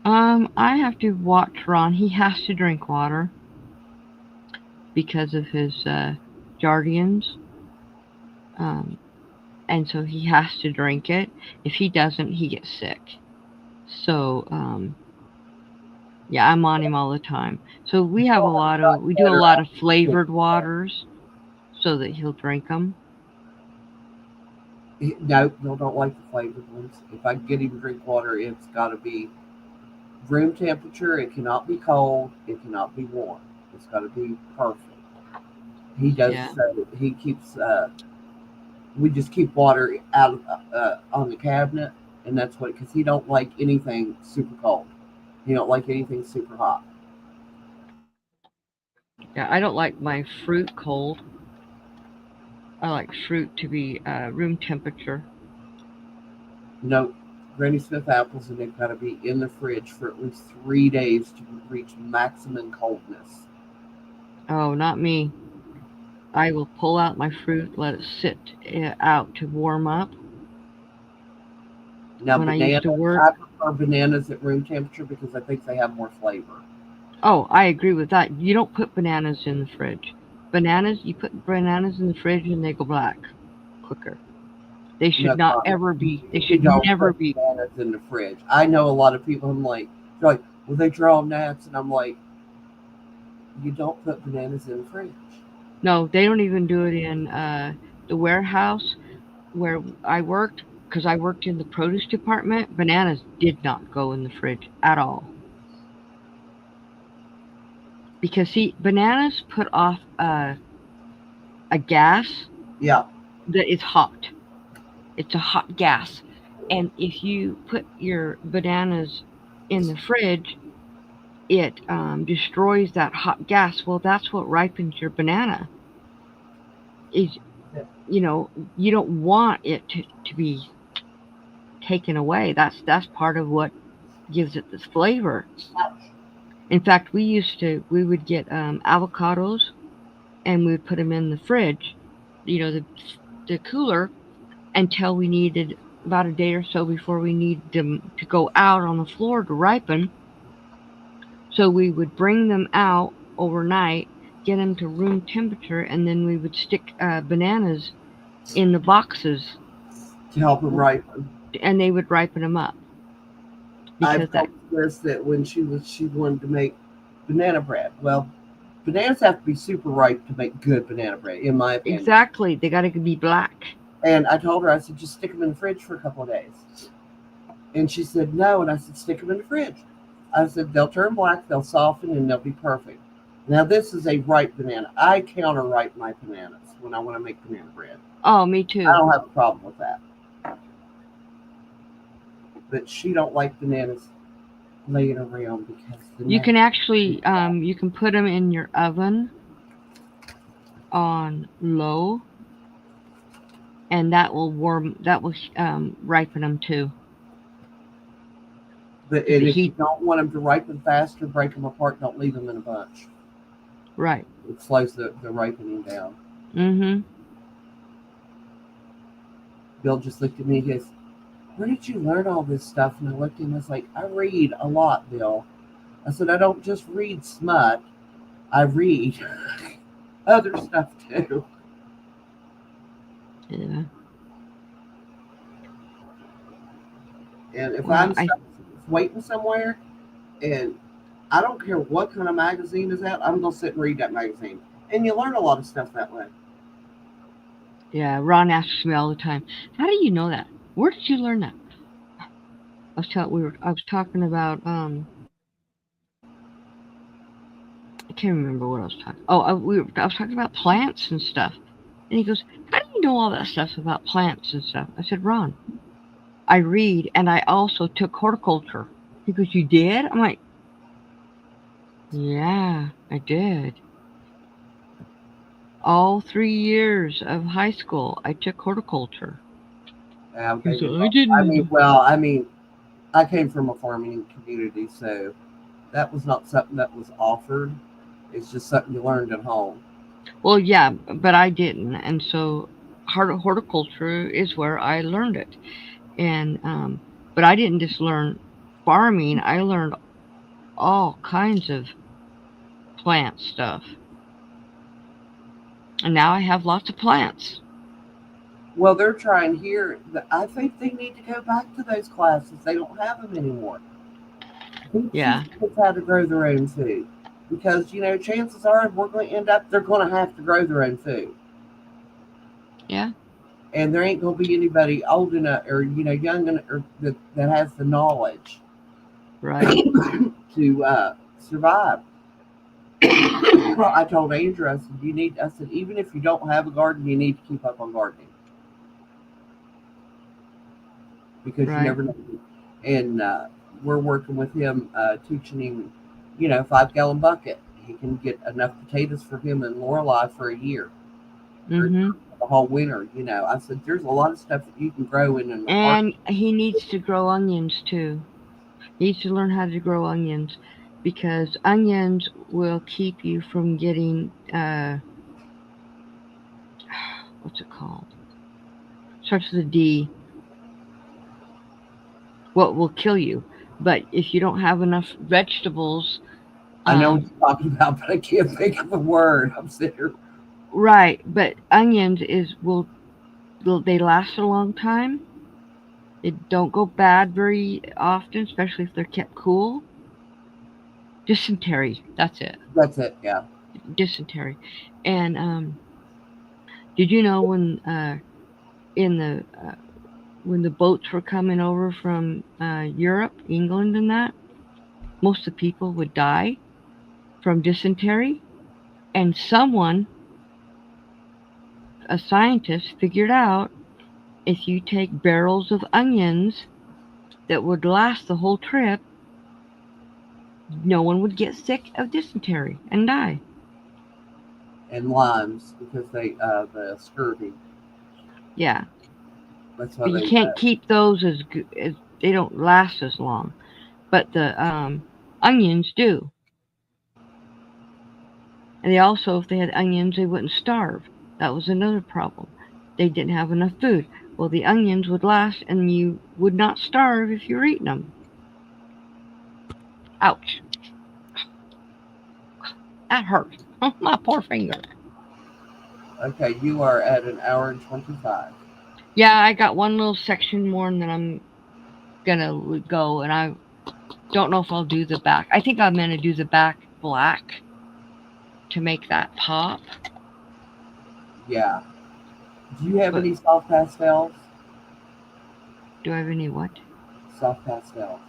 Speaker 1: I have to watch Ron. He has to drink water because of his Jardians. And so he has to drink it. If he doesn't, he gets sick. So, yeah, I'm on him all the time. So we do a lot of flavored waters so that he'll drink them.
Speaker 2: No, Bill don't like the flavored ones. If I get him to drink water, it's got to be room temperature. It cannot be cold. It cannot be warm. It's got to be perfect. He does
Speaker 1: Yeah.
Speaker 2: so. He keeps. We just keep water out of, on the cabinet, and that's what, because he don't like anything super cold. He don't like anything super hot.
Speaker 1: Yeah, I don't like my fruit cold. I like fruit to be room temperature.
Speaker 2: No, Granny Smith apples, and they've got to be in the fridge for at least 3 days to reach maximum coldness.
Speaker 1: Oh, not me. I will pull out my fruit, let it sit out to warm up.
Speaker 2: Now,
Speaker 1: When I used
Speaker 2: bananas,
Speaker 1: to work,
Speaker 2: I prefer bananas at room temperature because I think they have more flavor.
Speaker 1: oh, I agree with that. You don't put bananas in the fridge. Bananas, you put bananas in the fridge and they go black quicker. They should
Speaker 2: No,
Speaker 1: not
Speaker 2: Connie,
Speaker 1: ever be. They
Speaker 2: you
Speaker 1: should
Speaker 2: don't
Speaker 1: never
Speaker 2: put
Speaker 1: be.
Speaker 2: bananas in the fridge. I know a lot of people. I'm like, they're like, well, they draw gnats, and I'm like, you don't put bananas in the fridge.
Speaker 1: No, they don't even do it in the warehouse where I worked because I worked in the produce department. Bananas did not go in the fridge at all because see, bananas put off a gas
Speaker 2: Yeah,
Speaker 1: that is hot. It's a hot gas, and if you put your bananas in the fridge, it destroys that hot gas. Well, that's what ripens your banana. Is you don't want it to be taken away. That's part of what gives it this flavor. In fact, we would get avocados and we would put them in the fridge, the cooler, until we needed about a day or so before we needed them to go out on the floor to ripen. So we would bring them out overnight, get them to room temperature, and then we would stick bananas in the boxes,
Speaker 2: to help them ripen.
Speaker 1: and they would ripen them up because
Speaker 2: I've
Speaker 1: that
Speaker 2: told Liz that when she wanted to make banana bread. Well, bananas have to be super ripe to make good banana bread, in my opinion.
Speaker 1: exactly they got to be black.
Speaker 2: And I told her, I said, just stick them in the fridge for a couple of days. And she said, no. And I said, stick them in the fridge. I said, they'll turn black, they'll soften, and they'll be perfect. Now, this is a ripe banana. I counter ripe my bananas when I want to make banana bread.
Speaker 1: Oh, me
Speaker 2: I
Speaker 1: too.
Speaker 2: don't have a problem with that. But she don't like bananas laying around because
Speaker 1: You can actually you can put them in your oven on low, and that will ripen them too.
Speaker 2: But
Speaker 1: The
Speaker 2: if you
Speaker 1: heat,
Speaker 2: don't want them to ripen faster, break them apart. Don't leave them in a bunch.
Speaker 1: right?
Speaker 2: It slows the ripening down.
Speaker 1: Mm-hmm.
Speaker 2: Bill just looked at me and goes, where did you learn all this stuff? And I looked at him and I was like, I read a lot, Bill. I said, I don't just read smut. I read other stuff too.
Speaker 1: Yeah.
Speaker 2: And if
Speaker 1: Well,
Speaker 2: I'm waiting somewhere and I don't care what kind of magazine is out, I'm going to sit and read that magazine. And you learn a lot of stuff that way.
Speaker 1: yeah. Ron asks me all the time, "How do you know that? Where did you learn that?" I was talking about I can't remember what I was talking. Oh, I was talking about plants and stuff. And he goes, "How do you know all that stuff about plants and stuff?" I said, "Ron, I read, and I also took horticulture." He goes, "You did?" I'm like, "Yeah, I did. All 3 years of high school, I took horticulture." He said, "I didn't."
Speaker 2: I mean, I came from a farming community, so that was not something that was offered. It's just something you learned at home.
Speaker 1: Well, yeah, but I didn't, and so horticulture is where I learned it. And but I didn't just learn farming. I learned all kinds of plant stuff, and now I have lots of plants.
Speaker 2: Well, they're trying here. I think they need to go back to those classes. They don't have them anymore. Teach
Speaker 1: Yeah,
Speaker 2: these kids how to grow their own food. Because, chances are we're going to end up, they're going to have to grow their own food.
Speaker 1: yeah,
Speaker 2: And there ain't going to be anybody old enough or, young enough or that has the knowledge
Speaker 1: Right.
Speaker 2: to survive. Well, I told Andrew, I said, I said, even if you don't have a garden, you need to keep up on gardening because you
Speaker 1: Right.
Speaker 2: never know. And we're working with him, teaching him, 5-gallon bucket. He can get enough potatoes for him and Lorelai for a year or
Speaker 1: Mm-hmm.
Speaker 2: the whole winter. I said, there's a lot of stuff that you can grow in an apartment.
Speaker 1: And he needs to grow onions too. He needs to learn how to grow onions because onions will keep you from getting what's it called? Starts with a D. What will kill you? But if you don't have enough vegetables,
Speaker 2: I know what
Speaker 1: um,
Speaker 2: you're talking about, but I can't think of a word. I'm sitting here.
Speaker 1: right? But onions will they last a long time? They don't go bad very often, especially if they're kept cool. Dysentery. That's it.
Speaker 2: That's it. Yeah.
Speaker 1: Dysentery. And did you know in the when the boats were coming over from Europe, England, and that most of the people would die from dysentery, and someone, a scientist, figured out if you take barrels of onions that would last the whole trip, no one would get sick of dysentery and die.
Speaker 2: And limes because the scurvy.
Speaker 1: Yeah,
Speaker 2: That's why
Speaker 1: but you
Speaker 2: they.
Speaker 1: can't keep those as they don't last as long. But the onions do, and they also, if they had onions, they wouldn't starve. That was another problem. They didn't have enough food. Well, the onions would last, and you would not starve if you were eating them. Ouch! That hurt. My poor finger.
Speaker 2: Okay, you are at an hour and 25.
Speaker 1: Yeah, I got one little section more, and then I'm gonna go, and I don't know if I'll do the back. I think I'm gonna do the back black to make that pop.
Speaker 2: Yeah. Do you have
Speaker 1: But
Speaker 2: any soft pastels?
Speaker 1: do I have any what?
Speaker 2: Soft pastels.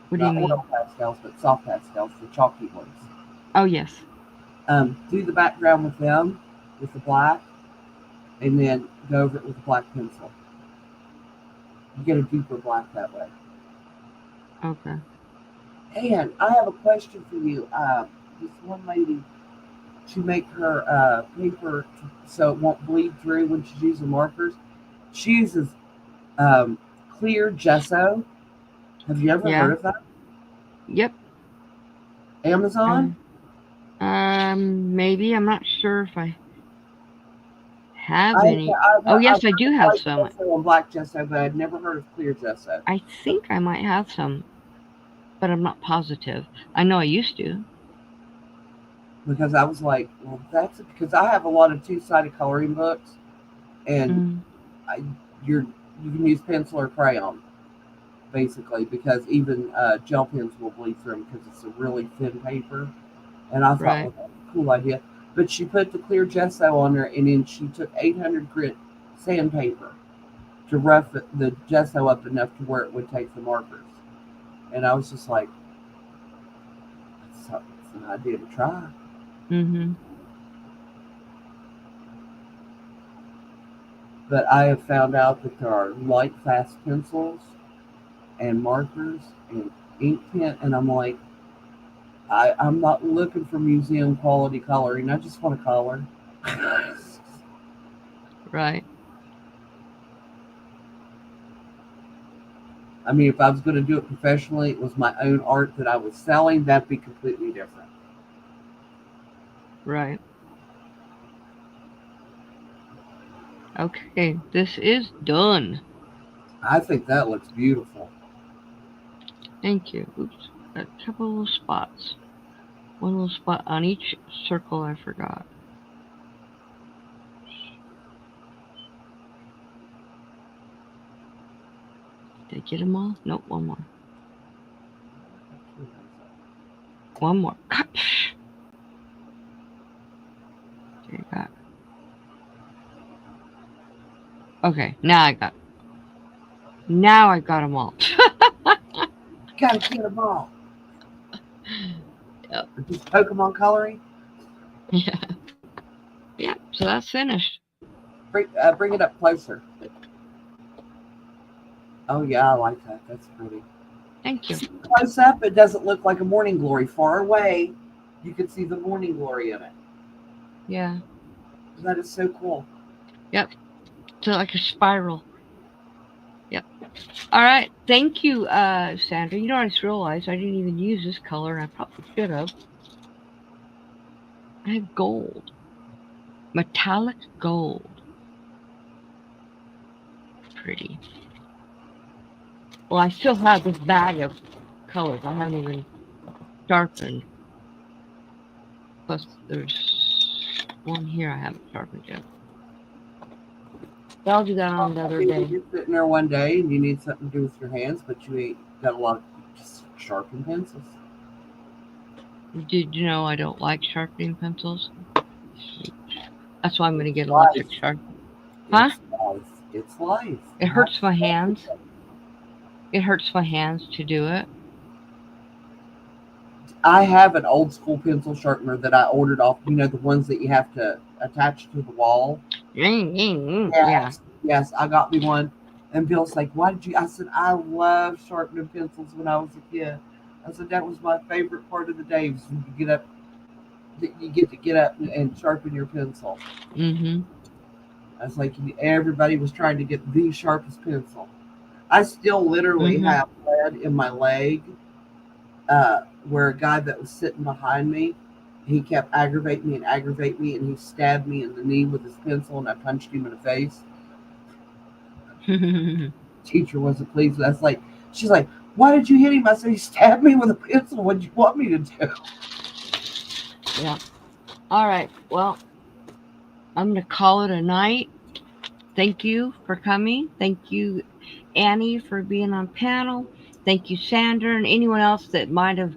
Speaker 1: What do you
Speaker 2: Not
Speaker 1: mean?
Speaker 2: oil pastels, but soft pastels, the chalky ones.
Speaker 1: Oh yes.
Speaker 2: Do the background with them, with the black, and then go over it with a black pencil. You get a deeper black that way.
Speaker 1: Okay.
Speaker 2: And I have a question for you. This one lady, she make her paper so it won't bleed through when she's using markers. She uses clear gesso. Have you ever
Speaker 1: Yeah.
Speaker 2: heard of that?
Speaker 1: Yep.
Speaker 2: Amazon?
Speaker 1: Maybe I'm not sure if I have
Speaker 2: I've,
Speaker 1: any. Oh
Speaker 2: I've
Speaker 1: yes, I
Speaker 2: heard
Speaker 1: do
Speaker 2: of
Speaker 1: have
Speaker 2: white
Speaker 1: some.
Speaker 2: gesso and black gesso, but I've never heard of clear gesso.
Speaker 1: I think I might have some, but I'm not positive. I know I used to.
Speaker 2: Because I was like, well, that's because I have a lot of two-sided coloring books, and
Speaker 1: Mm,
Speaker 2: I, you can use pencil or crayon basically because even gel pens will bleed through them because it's a really thin paper. And I thought,
Speaker 1: right.
Speaker 2: well, that's a cool idea. But she put the clear gesso on there, and then she took 800 grit sandpaper to rough the gesso up enough to where it would take the markers. And I was just like, that's an idea to try.
Speaker 1: Mhm.
Speaker 2: But I have found out that there are light fast pencils and markers and ink pen, and I'm like, I'm not looking for museum quality coloring. I just want to color.
Speaker 1: Right.
Speaker 2: I mean, if I was going to do it professionally, it was my own art that I was selling, that'd be completely different.
Speaker 1: Right. Okay. This is done.
Speaker 2: I think that looks beautiful.
Speaker 1: Thank you. Oops. Got a couple little spots. One little spot on each circle I forgot. Did I get them all? Nope, one more. One more. There you got. Okay, now I got. Now I got them all.
Speaker 2: Gotta get them all.
Speaker 1: Yep.
Speaker 2: Just Pokemon coloring.
Speaker 1: Yeah. Yeah. So that's finished.
Speaker 2: Bring it up closer. Oh yeah, I like that. That's pretty.
Speaker 1: Thank you.
Speaker 2: Close up, it doesn't look like a morning glory. Far away, you can see the morning glory in it.
Speaker 1: Yeah.
Speaker 2: That is so cool.
Speaker 1: Yep. So like a spiral. Yep. All right. Thank you, Sandra. You know, I just realized I didn't even use this color, and I probably should have. I have gold. Metallic gold. Pretty. Well, I still have this bag of colors. I haven't even sharpened. Plus, there's one here I haven't sharpened yet. But I'll do that on another day.
Speaker 2: You're sitting there one day and you need something to do with your hands, but you ain't got a lot of just sharpened pencils.
Speaker 1: Did you know I don't like sharpening pencils? That's why I'm going to get electric sharp. Huh?
Speaker 2: It's life.
Speaker 1: It hurts my hands. It hurts my hands to do it.
Speaker 2: I have an old school pencil sharpener that I ordered off, the ones that you have to attach to the wall.
Speaker 1: Yeah.
Speaker 2: Yes, I got me one. And Bill's like, why did you? I said, I loved sharpening pencils when I was a kid. I said, that was my favorite part of the day was when you get to get up and sharpen your pencil.
Speaker 1: Mm-hmm.
Speaker 2: I was like, everybody was trying to get the sharpest pencil. I still literally have lead in my leg where a guy that was sitting behind me, he kept aggravating me, and he stabbed me in the knee with his pencil, and I punched him in the face. Teacher wasn't pleased. That's like, she's like, why did you hit him? I said, he stabbed me with a pencil. What did you want me to do?
Speaker 1: Yeah. All right. Well, I'm going to call it a night. Thank you for coming. Thank you, Annie, for being on panel. Thank you, Sandra, and anyone else that might have.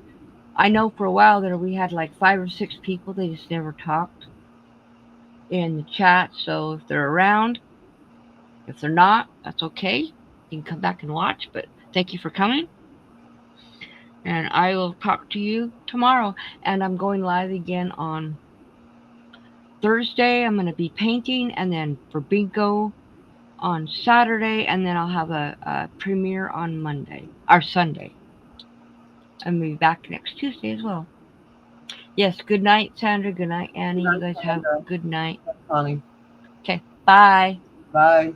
Speaker 1: I know for a while there we had like 5 or 6 people. They just never talked in the chat. So if they're around, if they're not, that's okay. You can come back and watch. But thank you for coming. And I will talk to you tomorrow. And I'm going live again on Thursday. I'm going to be painting. And then for bingo on Saturday. And then I'll have a premiere on Monday or Sunday. I'm going to be back next Tuesday as well. Yes, good night, Sandra. Good night, Annie. You guys have a good night.
Speaker 2: Honey.
Speaker 1: Okay, bye.
Speaker 2: Bye.